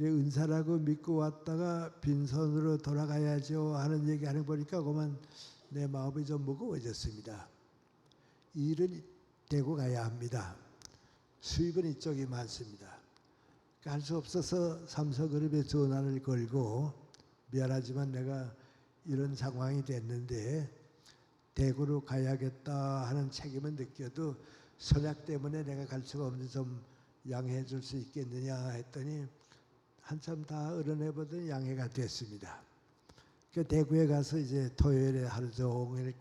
은사라고 믿고 왔다가 빈손으로 돌아가야죠 하는 얘기하는 거 보니까 그만 내 마음이 좀 무거워졌습니다. 일은 대구 가야 합니다. 수입은 이쪽이 많습니다. 갈 수 없어서 삼성그룹에 전화를 걸고 미안하지만 내가 이런 상황이 됐는데 대구로 가야겠다 하는 책임은 느껴도 선약 때문에 내가 갈 수가 없는데 좀 양해해 줄 수 있겠느냐 했더니 한참 다 어른해보던 양해가 됐습니다. 그 대구에 가서 이제 토요일에 하루 종일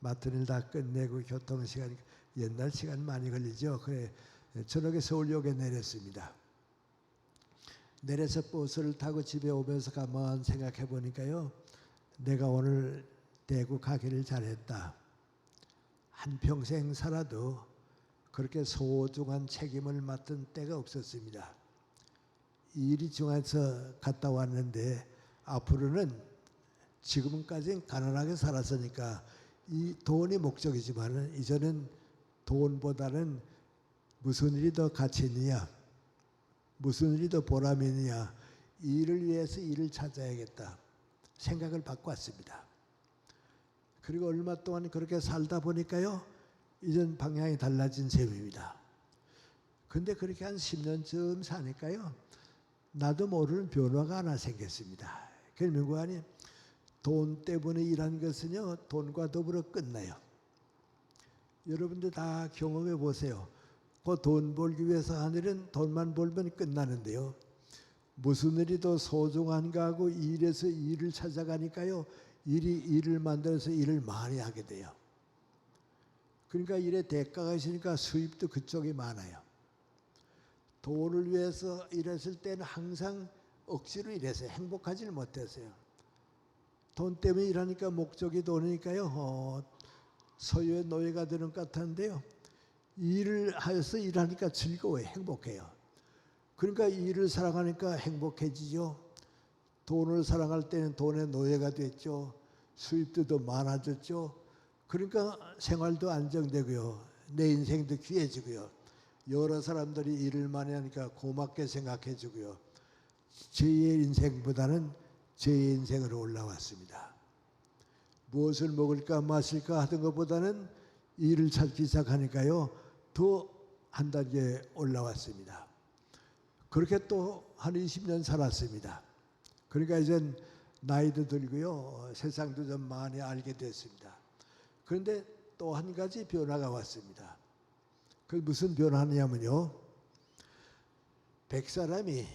맡은 일 다 끝내고 교통시간 옛날 시간 많이 걸리죠. 그래 저녁에 서울역에 내렸습니다. 내려서 버스를 타고 집에 오면서 가만 생각해 보니까요. 내가 오늘 대구 가기를 잘했다. 한평생 살아도 그렇게 소중한 책임을 맡은 때가 없었습니다. 일이 중요해서 갔다 왔는데 앞으로는 지금까지는 가난하게 살았으니까 이 돈이 목적이지만 이제는 돈보다는 무슨 일이 더 가치 있느냐, 무슨 일이 더 보람이 있느냐, 이 일을 위해서 일을 찾아야겠다 생각을 바꿨습니다. 그리고 얼마 동안 그렇게 살다 보니까요, 이젠 방향이 달라진 셈입니다. 근데 그렇게 한 10년쯤 사니까요, 나도 모르는 변화가 하나 생겼습니다. 결명관이 돈 때문에 일한 것은요, 돈과 더불어 끝나요. 여러분들 다 경험해 보세요. 그 돈 벌기 위해서 하는 일은 돈만 벌면 끝나는데요. 무슨 일이 더 소중한가 하고 일에서 일을 찾아가니까요. 일을 만들어서 일을 많이 하게 돼요. 그러니까 일에 대가가 있으니까 수입도 그쪽이 많아요. 돈을 위해서 일했을 때는 항상 억지로 일해서 행복하지를 못했어요. 돈 때문에 일하니까 목적이 돈이니까요. 소유의 노예가 되는 것 같은데요. 일을 하여서 일하니까 즐거워요. 행복해요. 그러니까 일을 사랑하니까 행복해지죠. 돈을 사랑할 때는 돈의 노예가 됐죠. 수입도 더 많아졌죠. 그러니까 생활도 안정되고요. 내 인생도 귀해지고요. 여러 사람들이 일을 많이 하니까 고맙게 생각해 주고요. 제2의 인생보다는 제2의 인생으로 올라왔습니다. 무엇을 먹을까 마실까 하던 것보다는 일을 찾기 시작하니까요. 더 한 단계 올라왔습니다. 그렇게 또 한 20년 살았습니다. 그러니까 이젠 나이도 들고요. 세상도 좀 많이 알게 됐습니다. 그런데 또 한 가지 변화가 왔습니다. 그게 무슨 변화냐면요. 100사람이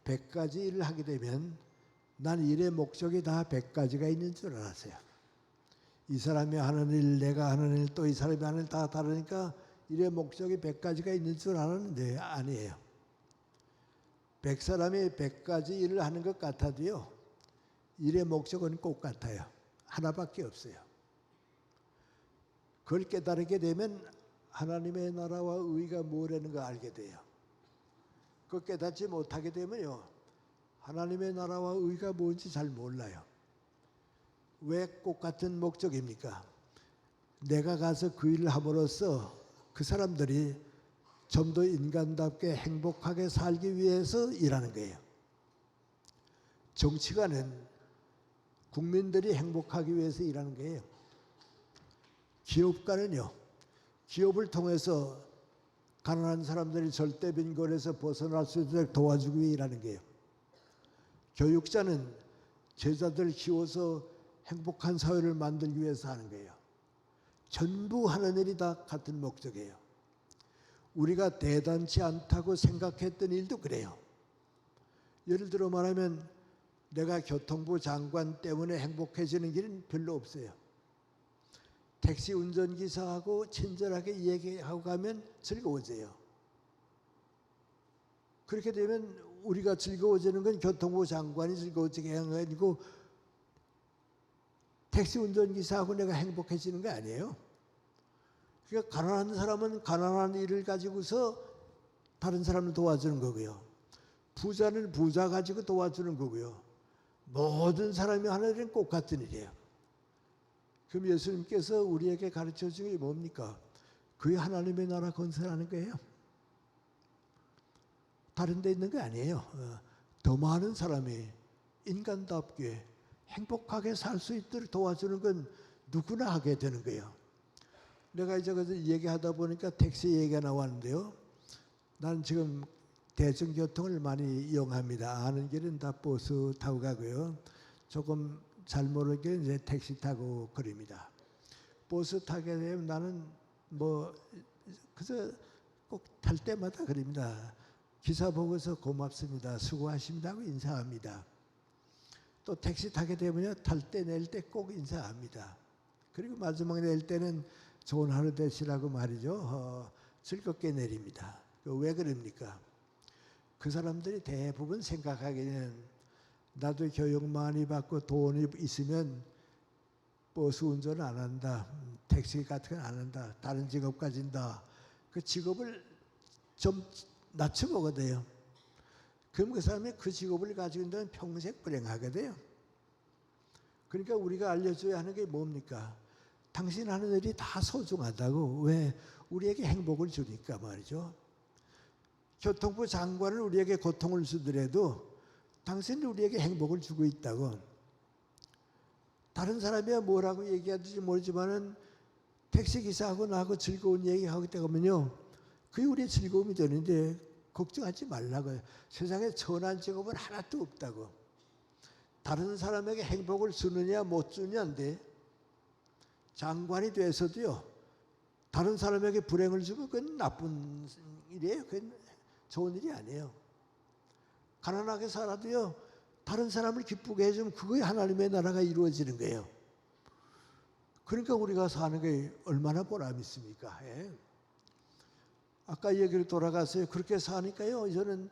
100가지 일을 하게 되면 난 일의 목적이 다 100가지가 있는 줄 알았어요. 이 사람이 하는 일, 내가 하는 일, 또 이 사람이 하는 일 다 다르니까 일의 목적이 100가지가 있는 줄 알았는데 아니에요. 100사람이 100가지 일을 하는 것 같아도요. 일의 목적은 꼭 같아요. 하나밖에 없어요. 그걸 깨달게 되면 하나님의 나라와 의가 뭐라는 걸 알게 돼요. 그걸 깨닫지 못하게 되면요. 하나님의 나라와 의가 뭔지 잘 몰라요. 왜 꼭 같은 목적입니까? 내가 가서 그 일을 함으로써 그 사람들이 좀 더 인간답게 행복하게 살기 위해서 일하는 거예요. 정치가는 국민들이 행복하기 위해서 일하는 거예요. 기업가는요. 기업을 통해서 가난한 사람들이 절대빈곤에서 벗어날 수 있도록 도와주기 위해 일하는 거예요. 교육자는 제자들 키워서 행복한 사회를 만들기 위해서 하는 거예요. 전부 하는 일이 다 같은 목적이에요. 우리가 대단치 않다고 생각했던 일도 그래요. 예를 들어 말하면 내가 교통부 장관 때문에 행복해지는 길은 별로 없어요. 택시 운전기사하고 친절하게 얘기하고 가면 즐거워져요. 그렇게 되면 우리가 즐거워지는 건 교통부 장관이 즐거워지게 하는 게 아니고 택시 운전기사하고 내가 행복해지는 거 아니에요. 그러니까 가난한 사람은 가난한 일을 가지고서 다른 사람을 도와주는 거고요. 부자는 부자 가지고 도와주는 거고요. 모든 사람이 하는 일은 꼭 같은 일이에요. 그럼 예수님께서 우리에게 가르쳐 주는 게 뭡니까? 그게 하나님의 나라 건설하는 거예요. 다른 데 있는 거 아니에요. 더 많은 사람이 인간답게 행복하게 살 수 있도록 도와주는 건 누구나 하게 되는 거예요. 내가 이제 그 얘기하다 보니까 택시 얘기가 나왔는데요. 난 지금 대중교통을 많이 이용합니다. 아는 길은 다 버스 타고 가고요. 조금 잘 모르는 길은 이제 택시 타고 그럽니다. 버스 타게 되면 나는 뭐 그저 꼭 탈 때마다 그럽니다. 기사 보고서 고맙습니다. 수고하십니다 하고 인사합니다. 또 택시 타게 되면요. 탈 때 낼 때 꼭 인사합니다. 그리고 마지막에 낼 때는 좋은 하루 되시라고 말이죠. 즐겁게 내립니다. 왜 그럽니까? 그 사람들이 대부분 생각하기에는 나도 교육 많이 받고 돈이 있으면 버스 운전 안 한다. 택시 같은 건 안 한다. 다른 직업 가진다. 그 직업을 좀 낮춰보거든요. 그럼 그 사람이 그 직업을 가지고 있는 평생 불행하게 돼요. 그러니까 우리가 알려줘야 하는 게 뭡니까? 당신 하는 일이 다 소중하다고. 왜? 우리에게 행복을 주니까 말이죠. 교통부 장관은 우리에게 고통을 주더라도 당신은 우리에게 행복을 주고 있다고. 다른 사람이야 뭐라고 얘기하는지 모르지만은 택시기사하고 나하고 즐거운 얘기하고 있다면요. 그게 우리의 즐거움이 되는데 걱정하지 말라고요. 세상에 천한 직업은 하나도 없다고. 다른 사람에게 행복을 주느냐 못 주느냐인데 장관이 돼서도요. 다른 사람에게 불행을 주면 그건 나쁜 일이에요. 그건 좋은 일이 아니에요. 가난하게 살아도요. 다른 사람을 기쁘게 해주면 그거에 하나님의 나라가 이루어지는 거예요. 그러니까 우리가 사는 게 얼마나 보람 있습니까? 예. 아까 얘기를 돌아가서요. 그렇게 사니까요. 저는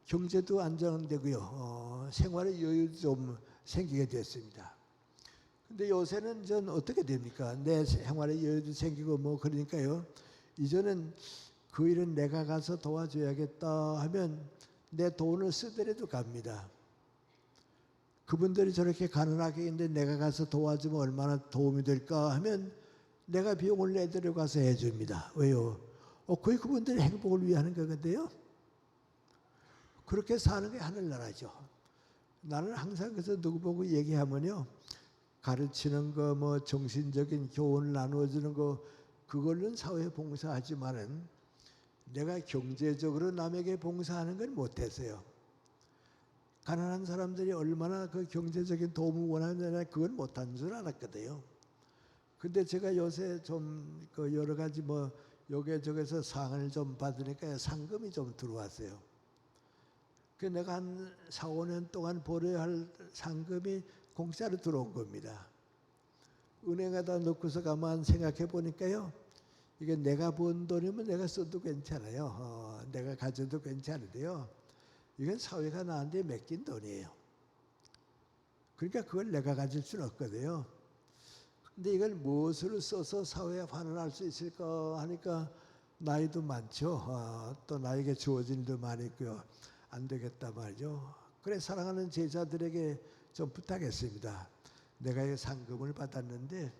경제도 안정되고요. 생활의 여유도 좀 생기게 됐습니다. 근데 요새는 전 어떻게 됩니까? 내 생활의 여유도 생기고 뭐 그러니까요. 이제는 그 일은 내가 가서 도와줘야겠다 하면 내 돈을 쓰더라도 갑니다. 그분들이 저렇게 가난하게 있는데 내가 가서 도와주면 얼마나 도움이 될까 하면 내가 비용을 내들여 가서 해줍니다. 왜요? 거의 그분들의 행복을 위하는 거거든요. 그렇게 사는 게 하늘나라죠. 나는 항상 그래서 누구 보고 얘기하면요. 가르치는 거, 뭐 정신적인 교훈을 나누어주는 거, 그걸로는 사회 봉사하지만은 내가 경제적으로 남에게 봉사하는 건 못했어요. 가난한 사람들이 얼마나 그 경제적인 도움을 원하느냐 그건 못한 줄 알았거든요. 근데 제가 요새 좀 그 여러 가지 뭐 여기저기서 상을 좀 받으니까 상금이 좀 들어왔어요. 그 내가 한 4, 5년 동안 벌어야 할 상금이 공짜로 들어온 겁니다. 은행에다 넣고서 가만 생각해 보니까요. 이게 내가 번 돈이면 내가 써도 괜찮아요. 내가 가져도 괜찮은데요. 이건 사회가 나한테 맡긴 돈이에요. 그러니까 그걸 내가 가질 수는 없거든요. 근데 이걸 무엇으로 써서 사회에 환원할 수 있을까 하니까 나이도 많죠. 또 나에게 주어진 일도 많이 있고요. 안 되겠다 말이죠. 그래 사랑하는 제자들에게 좀 부탁했습니다. 내가 이 상금을 받았는데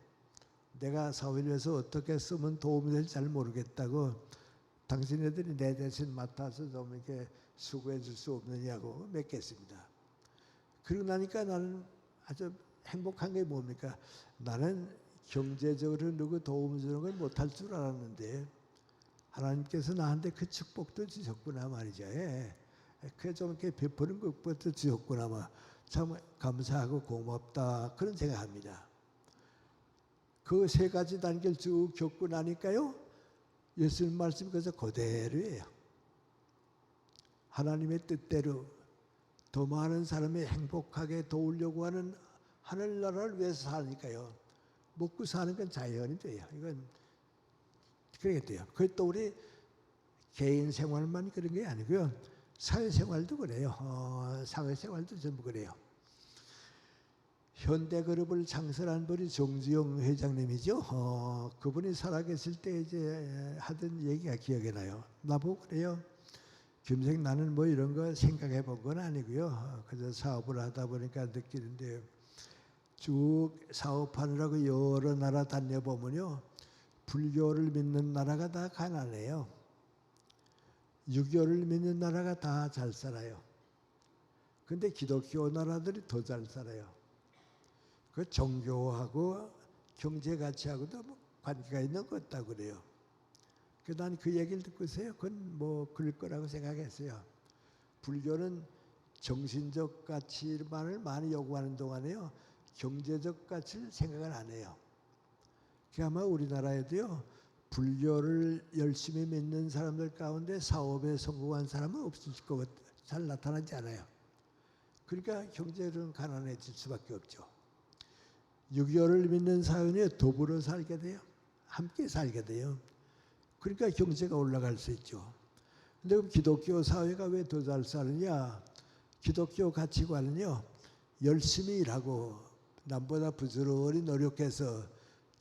내가 사회를 위해서 어떻게 쓰면 도움이 될지 잘 모르겠다고 당신네들이 내 대신 맡아서 좀 이렇게 수고해 줄 수 없느냐고 맺겠습니다. 그러고 나니까 나는 아주 행복한 게 뭡니까? 나는 경제적으로 누구 도움 주는 걸 못할 줄 알았는데 하나님께서 나한테 그 축복도 주셨구나 말이죠. 예. 그래 좀 이렇게 베푸는 것부터 주셨구나 막 참 감사하고 고맙다 그런 생각합니다. 그 세 가지 단계를 쭉 겪고 나니까요. 예수님 말씀이 그래서 그대로예요. 하나님의 뜻대로 더 많은 사람이 행복하게 도우려고 하는 하늘나라를 위해서 사니까요. 먹고 사는 건 자연이 돼요. 이건 그렇게 돼요. 그것도 우리 개인 생활만 그런 게 아니고요. 사회생활도 그래요. 사회생활도 전부 그래요. 현대그룹을 창설한 분이 정주영 회장님이죠. 그분이 살아계실 때 이제 하던 얘기가 기억이 나요. 나보고 그래요. 김생 나는 뭐 이런 거 생각해 본 건 아니고요. 그저 사업을 하다 보니까 느끼는데 쭉 사업하느라고 여러 나라 다녀보면요. 불교를 믿는 나라가 다 가난해요. 유교를 믿는 나라가 다 잘 살아요. 근데 기독교 나라들이 더 잘 살아요. 그 종교하고 경제 가치하고도 관계가 있는 것 같다고 그래요. 난 그 얘기를 듣고서요, 그건 뭐 그럴 거라고 생각했어요. 불교는 정신적 가치만을 많이 요구하는 동안에요, 경제적 가치를 생각을 안 해요. 아마 우리나라에도요, 불교를 열심히 믿는 사람들 가운데 사업에 성공한 사람은 없을 것 같아요. 잘 나타나지 않아요. 그러니까 경제는 가난해질 수밖에 없죠. 유교를 믿는 사회는 더불어 살게 돼요. 함께 살게 돼요. 그러니까 경제가 올라갈 수 있죠. 근데 그럼 기독교 사회가 왜 더 잘 사느냐? 기독교 가치관은요, 열심히 일하고 남보다 부지런히 노력해서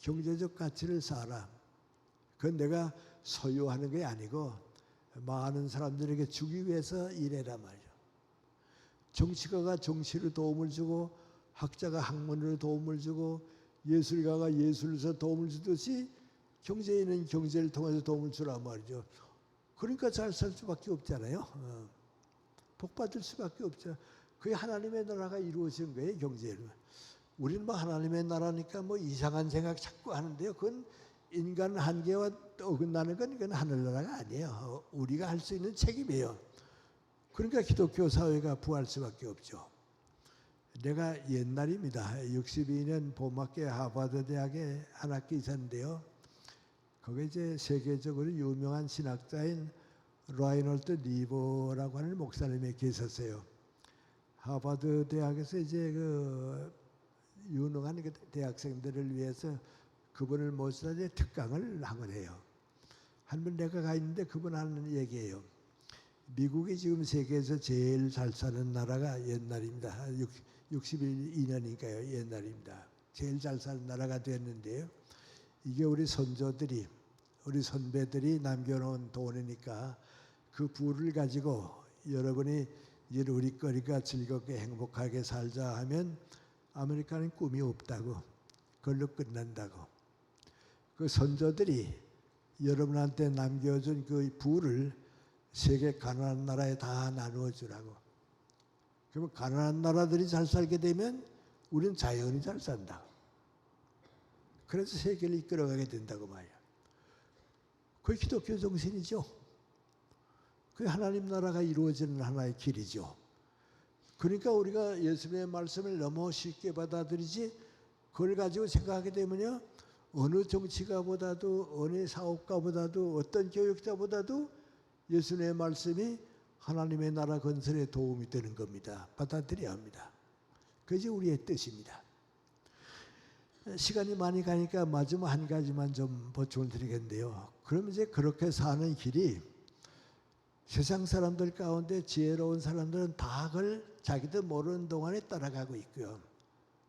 경제적 가치를 쌓아라. 그건 내가 소유하는 게 아니고 많은 사람들에게 주기 위해서 일해라 말이죠. 정치가가 정치로 도움을 주고, 학자가 학문으로 도움을 주고, 예술가가 예술에서 도움을 주듯이 경제인은 경제를 통해서 도움을 주라 말이죠. 그러니까 잘 살 수밖에 없잖아요. 복 받을 수밖에 없죠. 그게 하나님의 나라가 이루어진 거예요, 경제는. 우리는 뭐 하나님의 나라니까 뭐 이상한 생각 자꾸 하는데요. 그건 인간 한계와 어긋나는 건 이건 하늘나라가 아니에요. 우리가 할 수 있는 책임이에요. 그러니까 기독교 사회가 부활할 수밖에 없죠. 내가 옛날입니다. 62년 봄학기에 하버드 대학에 한 학기 있었는데요. 거기 이제 세계적으로 유명한 신학자인 라이널드 리버라고 하는 목사님이 계셨어요. 하버드 대학에서 이제 그 유능한 대학생들을 위해서 그분을 모셔서 이제 특강을 하곤 해요. 한 번 내가 가 있는데 그분 하는 얘기예요. 미국이 지금 세계에서 제일 잘 사는 나라가 옛날입니다. 62년이니까요. 옛날입니다. 제일 잘 사는 나라가 됐는데요. 이게 우리 선조들이, 우리 선배들이 남겨놓은 돈이니까 그 부를 가지고 여러분이 이제 우리 거리가 즐겁게 행복하게 살자 하면 아메리카는 꿈이 없다고, 그걸로 끝난다고. 그 선조들이 여러분한테 남겨준 그 부를 세계 가난한 나라에 다 나누어 주라고. 그러면 가난한 나라들이 잘 살게 되면 우리는 자연히 잘 산다. 그래서 세계를 이끌어가게 된다고 말이야. 그게 기독교 정신이죠. 그게 하나님 나라가 이루어지는 하나의 길이죠. 그러니까 우리가 예수님의 말씀을 너무 쉽게 받아들이지, 그걸 가지고 생각하게 되면요, 어느 정치가보다도 어느 사업가보다도 어떤 교육자보다도 예수님의 말씀이 하나님의 나라 건설에 도움이 되는 겁니다. 받아들여야 합니다. 그것이 우리의 뜻입니다. 시간이 많이 가니까 마지막 한 가지만 좀 보충을 드리겠는데요. 그럼 이제 그렇게 사는 길이 세상 사람들 가운데 지혜로운 사람들은 다 그걸 자기도 모르는 동안에 따라가고 있고요.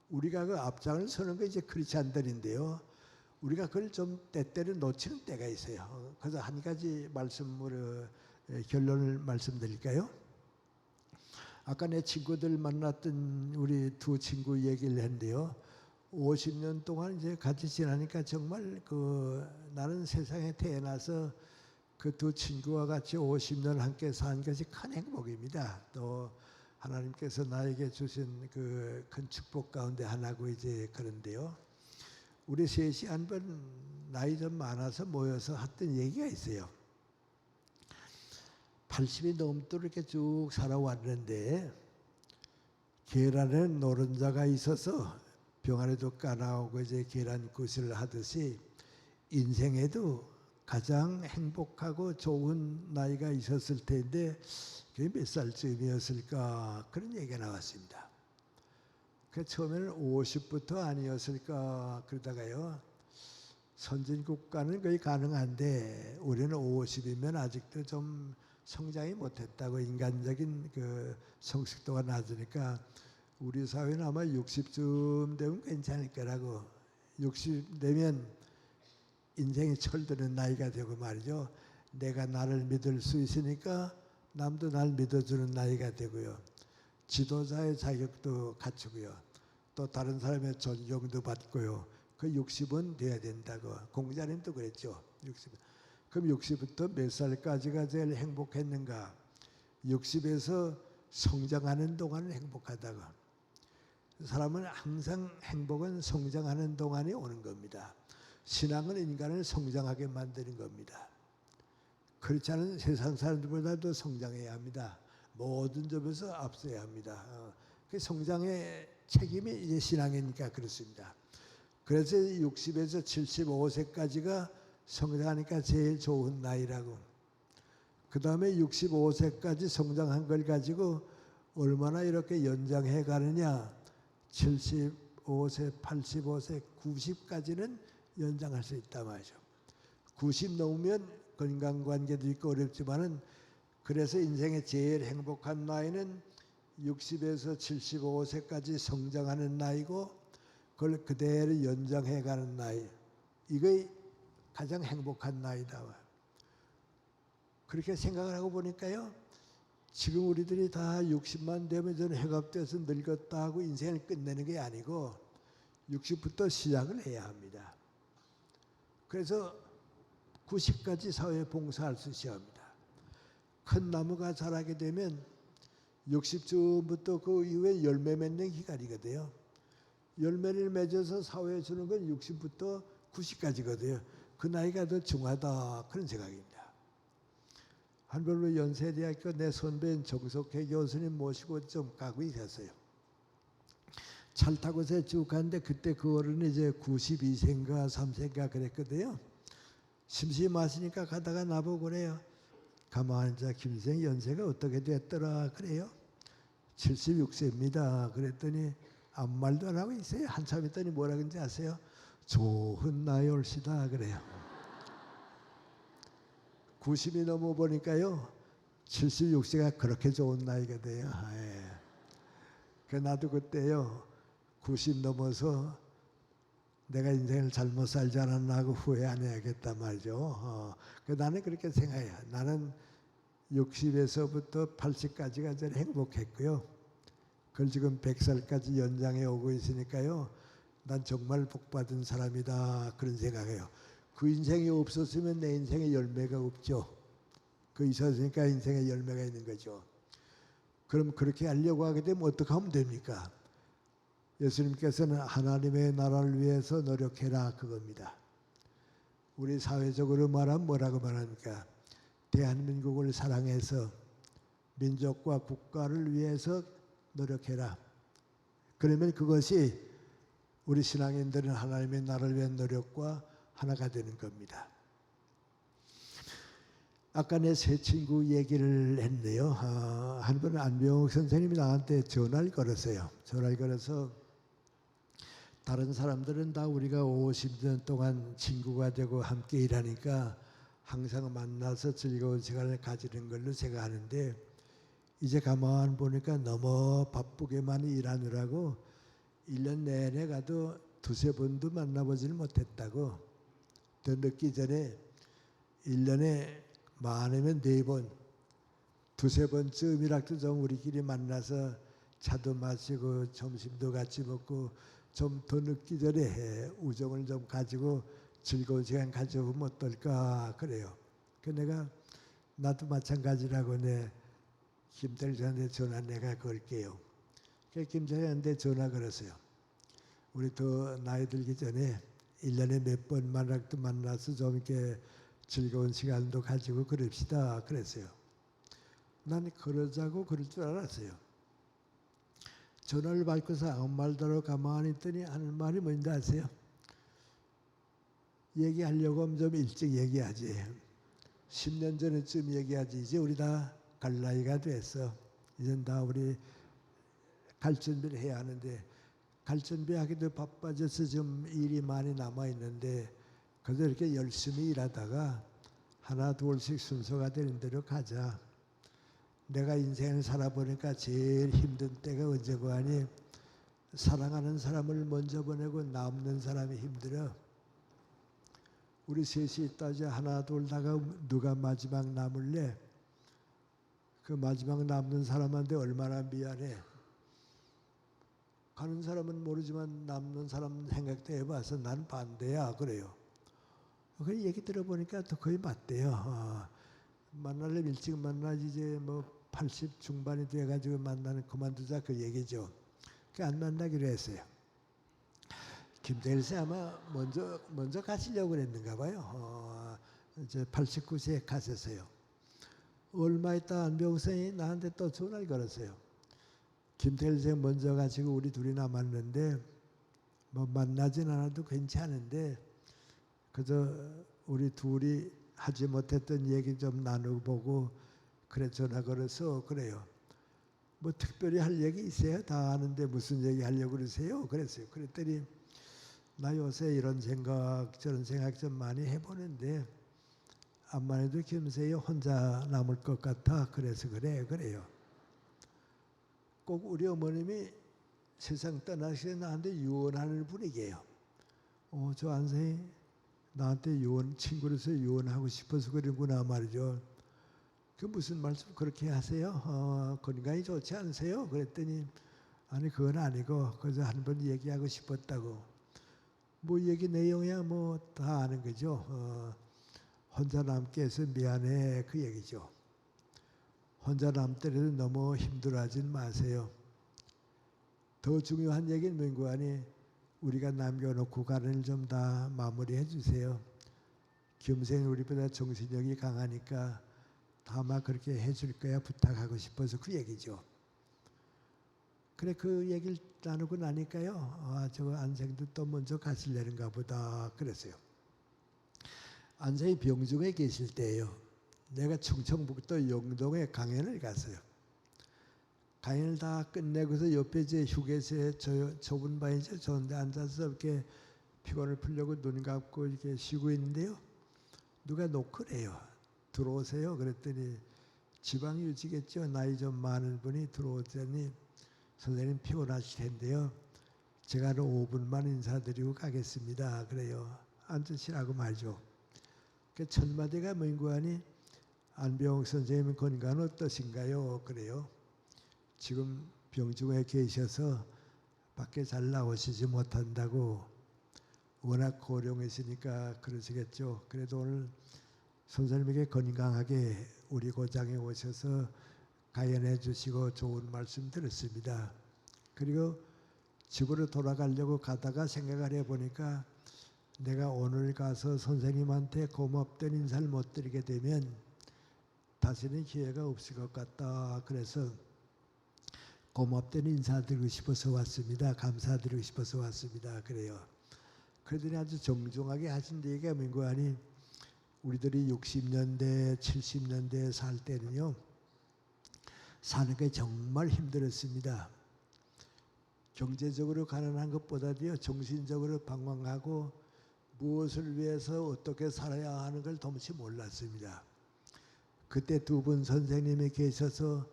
우리가 그 앞장을 서는 게 이제 크리스찬들인데요. 우리가 그걸 좀 때때로 놓치는 때가 있어요. 그래서 한 가지 말씀으로 결론을 말씀드릴까요? 아까 내 친구들 만났던 우리 두 친구 얘기를 했는데요. 50년 동안 이제 같이 지나니까 정말 나는 세상에 태어나서 그 두 친구와 같이 50년 함께 산 것이 큰 행복입니다. 또 하나님께서 나에게 주신 그 큰 축복 가운데 하나고 이제 그런데요. 우리 셋이 한 번 나이 좀 많아서 모여서 했던 얘기가 있어요. 80이 넘도록 이렇게 쭉 살아왔는데 계란에 노른자가 있어서 병아리도 까나오고 이제 계란 구슬을 하듯이 인생에도 가장 행복하고 좋은 나이가 있었을 텐데 그게 몇 살쯤이었을까, 그런 얘기가 나왔습니다. 그 처음에는 50부터 아니었을까 그러다가요, 선진국가는 거의 가능한데 우리는 50이면 아직도 좀 성장이 못했다고, 인간적인 그 성숙도가 낮으니까 우리 사회는 아마 60쯤 되면 괜찮을 거라고. 60 되면 인생이 철드는 나이가 되고 말이죠. 내가 나를 믿을 수 있으니까 남도 날 믿어주는 나이가 되고요. 지도자의 자격도 갖추고요. 또 다른 사람의 존경도 받고요. 그 60은 돼야 된다고. 공자님도 그랬죠. 60. 그럼 60부터 몇 살까지가 제일 행복했는가? 60에서 성장하는 동안은 행복하다고. 사람은 항상 행복은 성장하는 동안이 오는 겁니다. 신앙은 인간을 성장하게 만드는 겁니다. 그렇지 않은 세상 사람들보다도 성장해야 합니다. 모든 점에서 앞서야 합니다. 그 성장의 책임이 이제 신앙이니까 그렇습니다. 그래서 60에서 75세까지가 성장하니까 제일 좋은 나이라고. 그 다음에 65세까지 성장한 걸 가지고 얼마나 이렇게 연장해 가느냐. 75세, 85세, 90까지는 연장할 수 있단 말이죠. 90 넘으면 건강관계도 있고 어렵지만은 그래서 인생의 제일 행복한 나이는 60에서 75세까지 성장하는 나이고 그걸 그대로 연장해 가는 나이. 이게 가장 행복한 나이다. 그렇게 생각을 하고 보니까요. 지금 우리들이 다 60만 되면 저는 회갑돼서 늙었다 하고 인생을 끝내는 게 아니고 60부터 시작을 해야 합니다. 그래서 90까지 사회에 봉사할 수 있어야 합니다. 큰 나무가 자라게 되면 60쯤부터 그 이후에 열매 맺는 기간이거든요. 열매를 맺어서 사회에 주는 건 60부터 90까지거든요. 그 나이가 더 중하다 그런 생각입니다. 한별로 연세대학교 내 선배인 정석회 교수님 모시고 좀 가고 있었어요. 차를 타고서 쭉 갔는데 그때 그 어른이 이제 92세인가 3세인가 그랬거든요. 심심하시니까 가다가 나보고 그래요. 가만히 앉아 김생 연세가 어떻게 됐더라 그래요. 76세입니다. 그랬더니 아무 말도 안 하고 있어요. 한참 있더니 뭐라 그런지 아세요? 좋은 나이 올시다 그래요. 90이 넘어 보니까요. 76세가 그렇게 좋은 나이가 돼요. 예. 그 나도 그때요. 90 넘어서 내가 인생을 잘못 살지 않았나 하고 후회 안 해야겠단 말이죠. 나는 그렇게 생각해요. 나는 60에서부터 80까지가 제일 행복했고요. 그걸 지금 100살까지 연장해 오고 있으니까요. 난 정말 복받은 사람이다 그런 생각해요. 그 인생이 없었으면 내 인생에 열매가 없죠. 그 있었으니까 인생에 열매가 있는 거죠. 그럼 그렇게 하려고 하게 되면 어떻게 하면 됩니까? 예수님께서는 하나님의 나라를 위해서 노력해라 그겁니다. 우리 사회적으로 말하면 뭐라고 말합니까? 대한민국을 사랑해서 민족과 국가를 위해서 노력해라. 그러면 그것이 우리 신앙인들은 하나님의 나라를 위한 노력과 하나가 되는 겁니다. 아까 내 새 친구 얘기를 했네요. 한 번은 안병욱 선생님이 나한테 전화를 걸었어요. 전화를 걸어서 다른 사람들은 다 우리가 50년 동안 친구가 되고 함께 일하니까 항상 만나서 즐거운 시간을 가지는 걸로 생각하는데 이제 가만 보니까 너무 바쁘게만 일하느라고 1년 내내 가도 두세 번도 만나보지를 못했다고. 더 늦기 전에 1년에 많으면 4번, 두세 번쯤이라도 좀 우리끼리 만나서 차도 마시고 점심도 같이 먹고 좀 더 늦기 전에 우정을 좀 가지고 즐거운 시간 가져보면 어떨까 그래요. 그 내가 나도 마찬가지라고 내 김대리한테 전화 내가 걸게요. 그 김대리한테 전화 걸었어요. 우리 더 나이 들기 전에 1년에 몇 번만이라도 만나서 좀 이렇게 즐거운 시간도 가지고 그럽시다 그랬어요. 난 그러자고 그럴 줄 알았어요. 전화를 받고서 아무 말도 안 하고 가만히 있더니 하는 말이 뭔지 아세요? 얘기하려고 하면 좀 일찍 얘기하지. 10년 전에쯤 얘기하지. 이제 우리 다 갈 나이가 됐어. 이젠 다 우리 갈 준비를 해야 하는데 갈 준비하기도 바빠져서 좀 일이 많이 남아있는데 그래도 이렇게 열심히 일하다가 하나 둘씩 순서가 되는 대로 가자. 내가 인생을 살아보니까 제일 힘든 때가 언제고 하니 사랑하는 사람을 먼저 보내고 남는 사람이 힘들어. 우리 셋이 있다지 하나 둘 다가 누가 마지막 남을래? 그 마지막 남는 사람한테 얼마나 미안해. 가는 사람은 모르지만 남는 사람 생각도 해봐서 난 반대야 그래요. 그 얘기 들어보니까 또 거의 맞대요. 만나려면 일찍 만나지 이제 뭐 80 중반이 돼가지고 만나는 그만두자 그 얘기죠. 그 안 만나기로 했어요. 김대일 아마 먼저 가시려고 그랬는가 봐요. 이제 89세에 가셨어요. 얼마 있다 안병선이 나한테 또 전화를 걸었어요. 김태일 씨 먼저 가시고 우리 둘이 남았는데 뭐 만나진 않아도 괜찮은데 그저 우리 둘이 하지 못했던 얘기 좀 나눠보고 그래 전화 걸어서 그래요. 뭐 특별히 할 얘기 있어요? 다 아는데 무슨 얘기 하려고 그러세요? 그랬어요. 그랬더니 나 요새 이런 생각 저런 생각 좀 많이 해보는데 암만 해도 김세희 혼자 남을 것 같아. 그래서 그래요. 꼭 우리 어머님이 세상 떠나시게 나한테 유언하는 분이게요. 저 안세희 나한테 유언 친구로서 유언하고 싶어서 그러구나 말이죠. 그 무슨 말씀 그렇게 하세요? 건강이 좋지 않으세요? 그랬더니 아니 그건 아니고 그저 한번 얘기하고 싶었다고. 뭐 얘기 내용이야 뭐 다 아는 거죠. 혼자 남게 해서 미안해 그 얘기죠. 혼자 남더라도 너무 힘들어하진 마세요. 더 중요한 얘기는 뭔고 하니 우리가 남겨놓고 가는 일 좀 다 마무리해 주세요. 김생은 우리보다 정신력이 강하니까 다마 그렇게 해줄 거야 부탁하고 싶어서 그 얘기죠. 그래 그 얘기를 나누고 나니까요. 저 안생도 또 먼저 가실려는가 보다 그랬어요. 안생이 병중에 계실 때예요. 내가 충청북도 영동에 강연을 갔어요. 강연을 다 끝내고서 옆에 제 휴게소에 좁은 방이죠. 좋은데 앉아서 이렇게 피곤을 풀려고 눈 감고 이렇게 쉬고 있는데요. 누가 노크래요. 들어오세요. 그랬더니 지방유지겠죠. 나이 좀 많은 분이 들어오더니 선생님 피곤하실 텐데요. 제가 한 5분만 인사드리고 가겠습니다. 그래요. 앉으시라고 말죠. 그 첫 마디가 뭔고 하니 안병옥 선생님 건강은 어떠신가요? 그래요. 지금 병중에 계셔서 밖에 잘 나오시지 못한다고 워낙 고령이시니까 그러시겠죠. 그래도 오늘 선생님에게 건강하게 우리 고장에 오셔서 가연해 주시고 좋은 말씀 들었습니다. 그리고 집으로 돌아가려고 가다가 생각을 해보니까 내가 오늘 가서 선생님한테 고맙던 인사를 못 드리게 되면 다시는 기회가 없을 것 같다. 그래서 고맙던 인사드리고 싶어서 왔습니다. 감사드리고 싶어서 왔습니다. 그래요. 그러더니 아주 정중하게 하신 얘기가 뭔고 하니 우리들이 60년대, 70년대에 살 때는요. 사는 게 정말 힘들었습니다. 경제적으로 가난한 것보다도요. 정신적으로 방황하고 무엇을 위해서 어떻게 살아야 하는 걸 도무지 몰랐습니다. 그때 두 분 선생님이 계셔서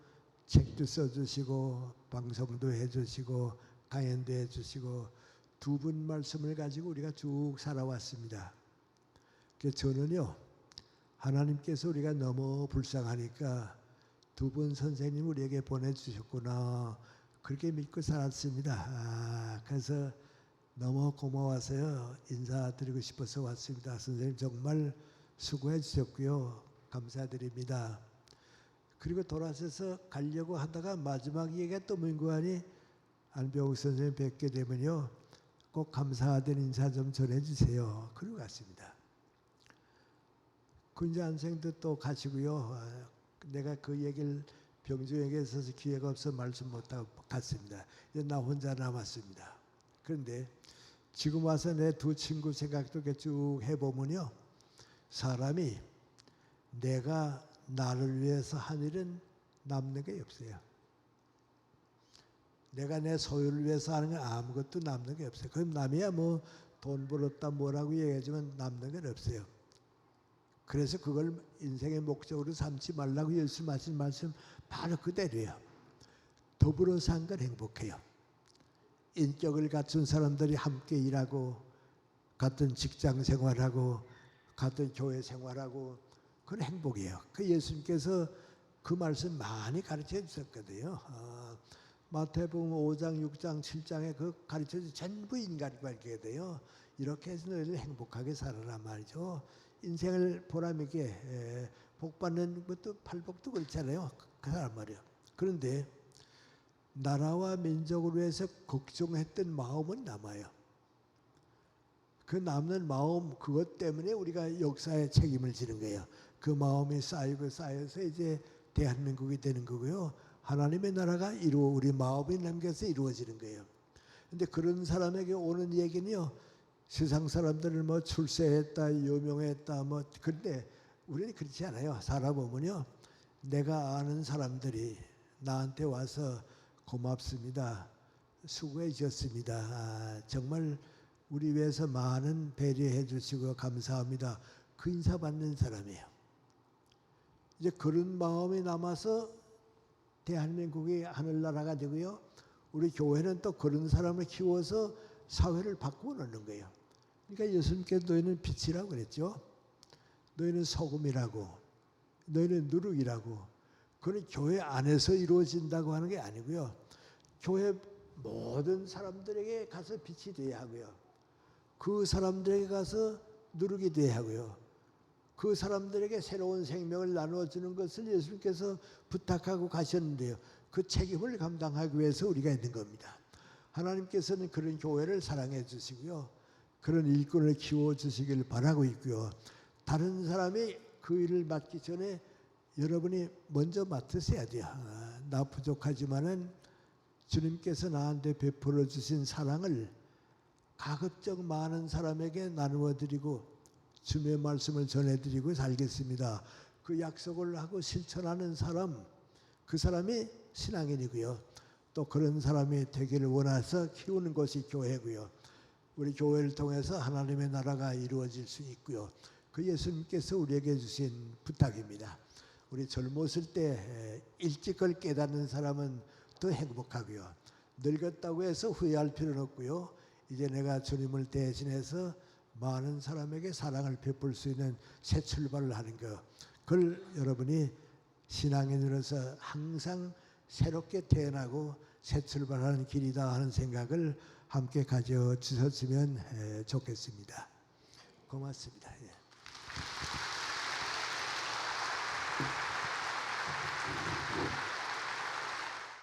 책도 써주시고 방송도 해주시고 강연도 해주시고 두 분 말씀을 가지고 우리가 쭉 살아왔습니다. 그래서 저는요. 하나님께서 우리가 너무 불쌍하니까 두 분 선생님 우리에게 보내주셨구나 그렇게 믿고 살았습니다. 그래서 너무 고마워서요. 인사드리고 싶어서 왔습니다. 선생님 정말 수고해 주셨고요. 감사드립니다. 그리고 돌아서서 가려고 하다가 마지막 얘기가 또 뭔고 하니 안병욱 선생님 뵙게 되면요. 꼭 감사하다는 인사 좀 전해주세요. 그러고 갔습니다. 그 이제 안생도 또 가시고요. 내가 그 얘기를 병중에게 있어서 기회가 없어 말씀 못하고 갔습니다. 이제 나 혼자 남았습니다. 그런데 지금 와서 내 두 친구 생각도 쭉 해보면요. 사람이 내가 나를 위해서 한 일은 남는 게 없어요. 내가 내 소유를 위해서 하는 건 아무것도 남는 게 없어요. 그럼 남이야 뭐 돈 벌었다 뭐라고 얘기하지만 남는 건 없어요. 그래서 그걸 인생의 목적으로 삼지 말라고 예수 하신 말씀 바로 그대로예요. 더불어 산 건 행복해요. 인격을 갖춘 사람들이 함께 일하고 같은 직장 생활하고 같은 교회 생활하고 그건 행복이에요. 그 예수님께서 그 말씀 많이 가르쳐 주셨거든요. 마태복음 5장, 6장, 7장에 그 가르쳐 주신 전부 인간과 이렇게 돼요. 이렇게 해서 너희를 행복하게 살아라 말이죠. 인생을 보람있게 복 받는 것도 팔복도 그렇잖아요. 그 사람 말이에요. 그런데 나라와 민족을 위해서 걱정했던 마음은 남아요. 그 남는 마음 그것 때문에 우리가 역사에 책임을 지는 거예요. 그 마음이 쌓이고 쌓여서 이제 대한민국이 되는 거고요. 하나님의 나라가 우리 마음이 남겨서 이루어지는 거예요. 근데 그런 사람에게 오는 얘기는요. 세상 사람들은 뭐 출세했다, 유명했다, 뭐 근데 우리는 그렇지 않아요. 살아보면요. 내가 아는 사람들이 나한테 와서 고맙습니다. 수고해 주셨습니다. 정말 우리 위해서 많은 배려해 주시고 감사합니다. 그 인사 받는 사람이에요. 이제 그런 마음이 남아서 대한민국이 하늘나라가 되고요. 우리 교회는 또 그런 사람을 키워서 사회를 바꾸어 놓는 거예요. 그러니까 예수님께서 너희는 빛이라고 그랬죠. 너희는 소금이라고, 너희는 누룩이라고. 그건 교회 안에서 이루어진다고 하는 게 아니고요. 교회 모든 사람들에게 가서 빛이 되어야 하고요. 그 사람들에게 가서 누룩이 되어야 하고요. 그 사람들에게 새로운 생명을 나누어주는 것을 예수님께서 부탁하고 가셨는데요. 그 책임을 감당하기 위해서 우리가 있는 겁니다. 하나님께서는 그런 교회를 사랑해 주시고요. 그런 일꾼을 키워주시길 바라고 있고요. 다른 사람이 그 일을 맡기 전에 여러분이 먼저 맡으셔야 돼요. 나 부족하지만은 주님께서 나한테 베풀어 주신 사랑을 가급적 많은 사람에게 나누어 드리고 주님의 말씀을 전해드리고 살겠습니다. 그 약속을 하고 실천하는 사람, 그 사람이 신앙인이고요. 또 그런 사람이 되기를 원해서 키우는 것이 교회고요. 우리 교회를 통해서 하나님의 나라가 이루어질 수 있고요. 그 예수님께서 우리에게 주신 부탁입니다. 우리 젊었을 때 일찍 그걸 깨닫는 사람은 더 행복하고요. 늙었다고 해서 후회할 필요는 없고요. 이제 내가 주님을 대신해서 많은 사람에게 사랑을 베풀 수 있는 새 출발을 하는 것. 그걸 여러분이 신앙인으로서 항상 새롭게 태어나고 새 출발하는 길이다 하는 생각을 함께 가져주셨으면 좋겠습니다. 고맙습니다. 예.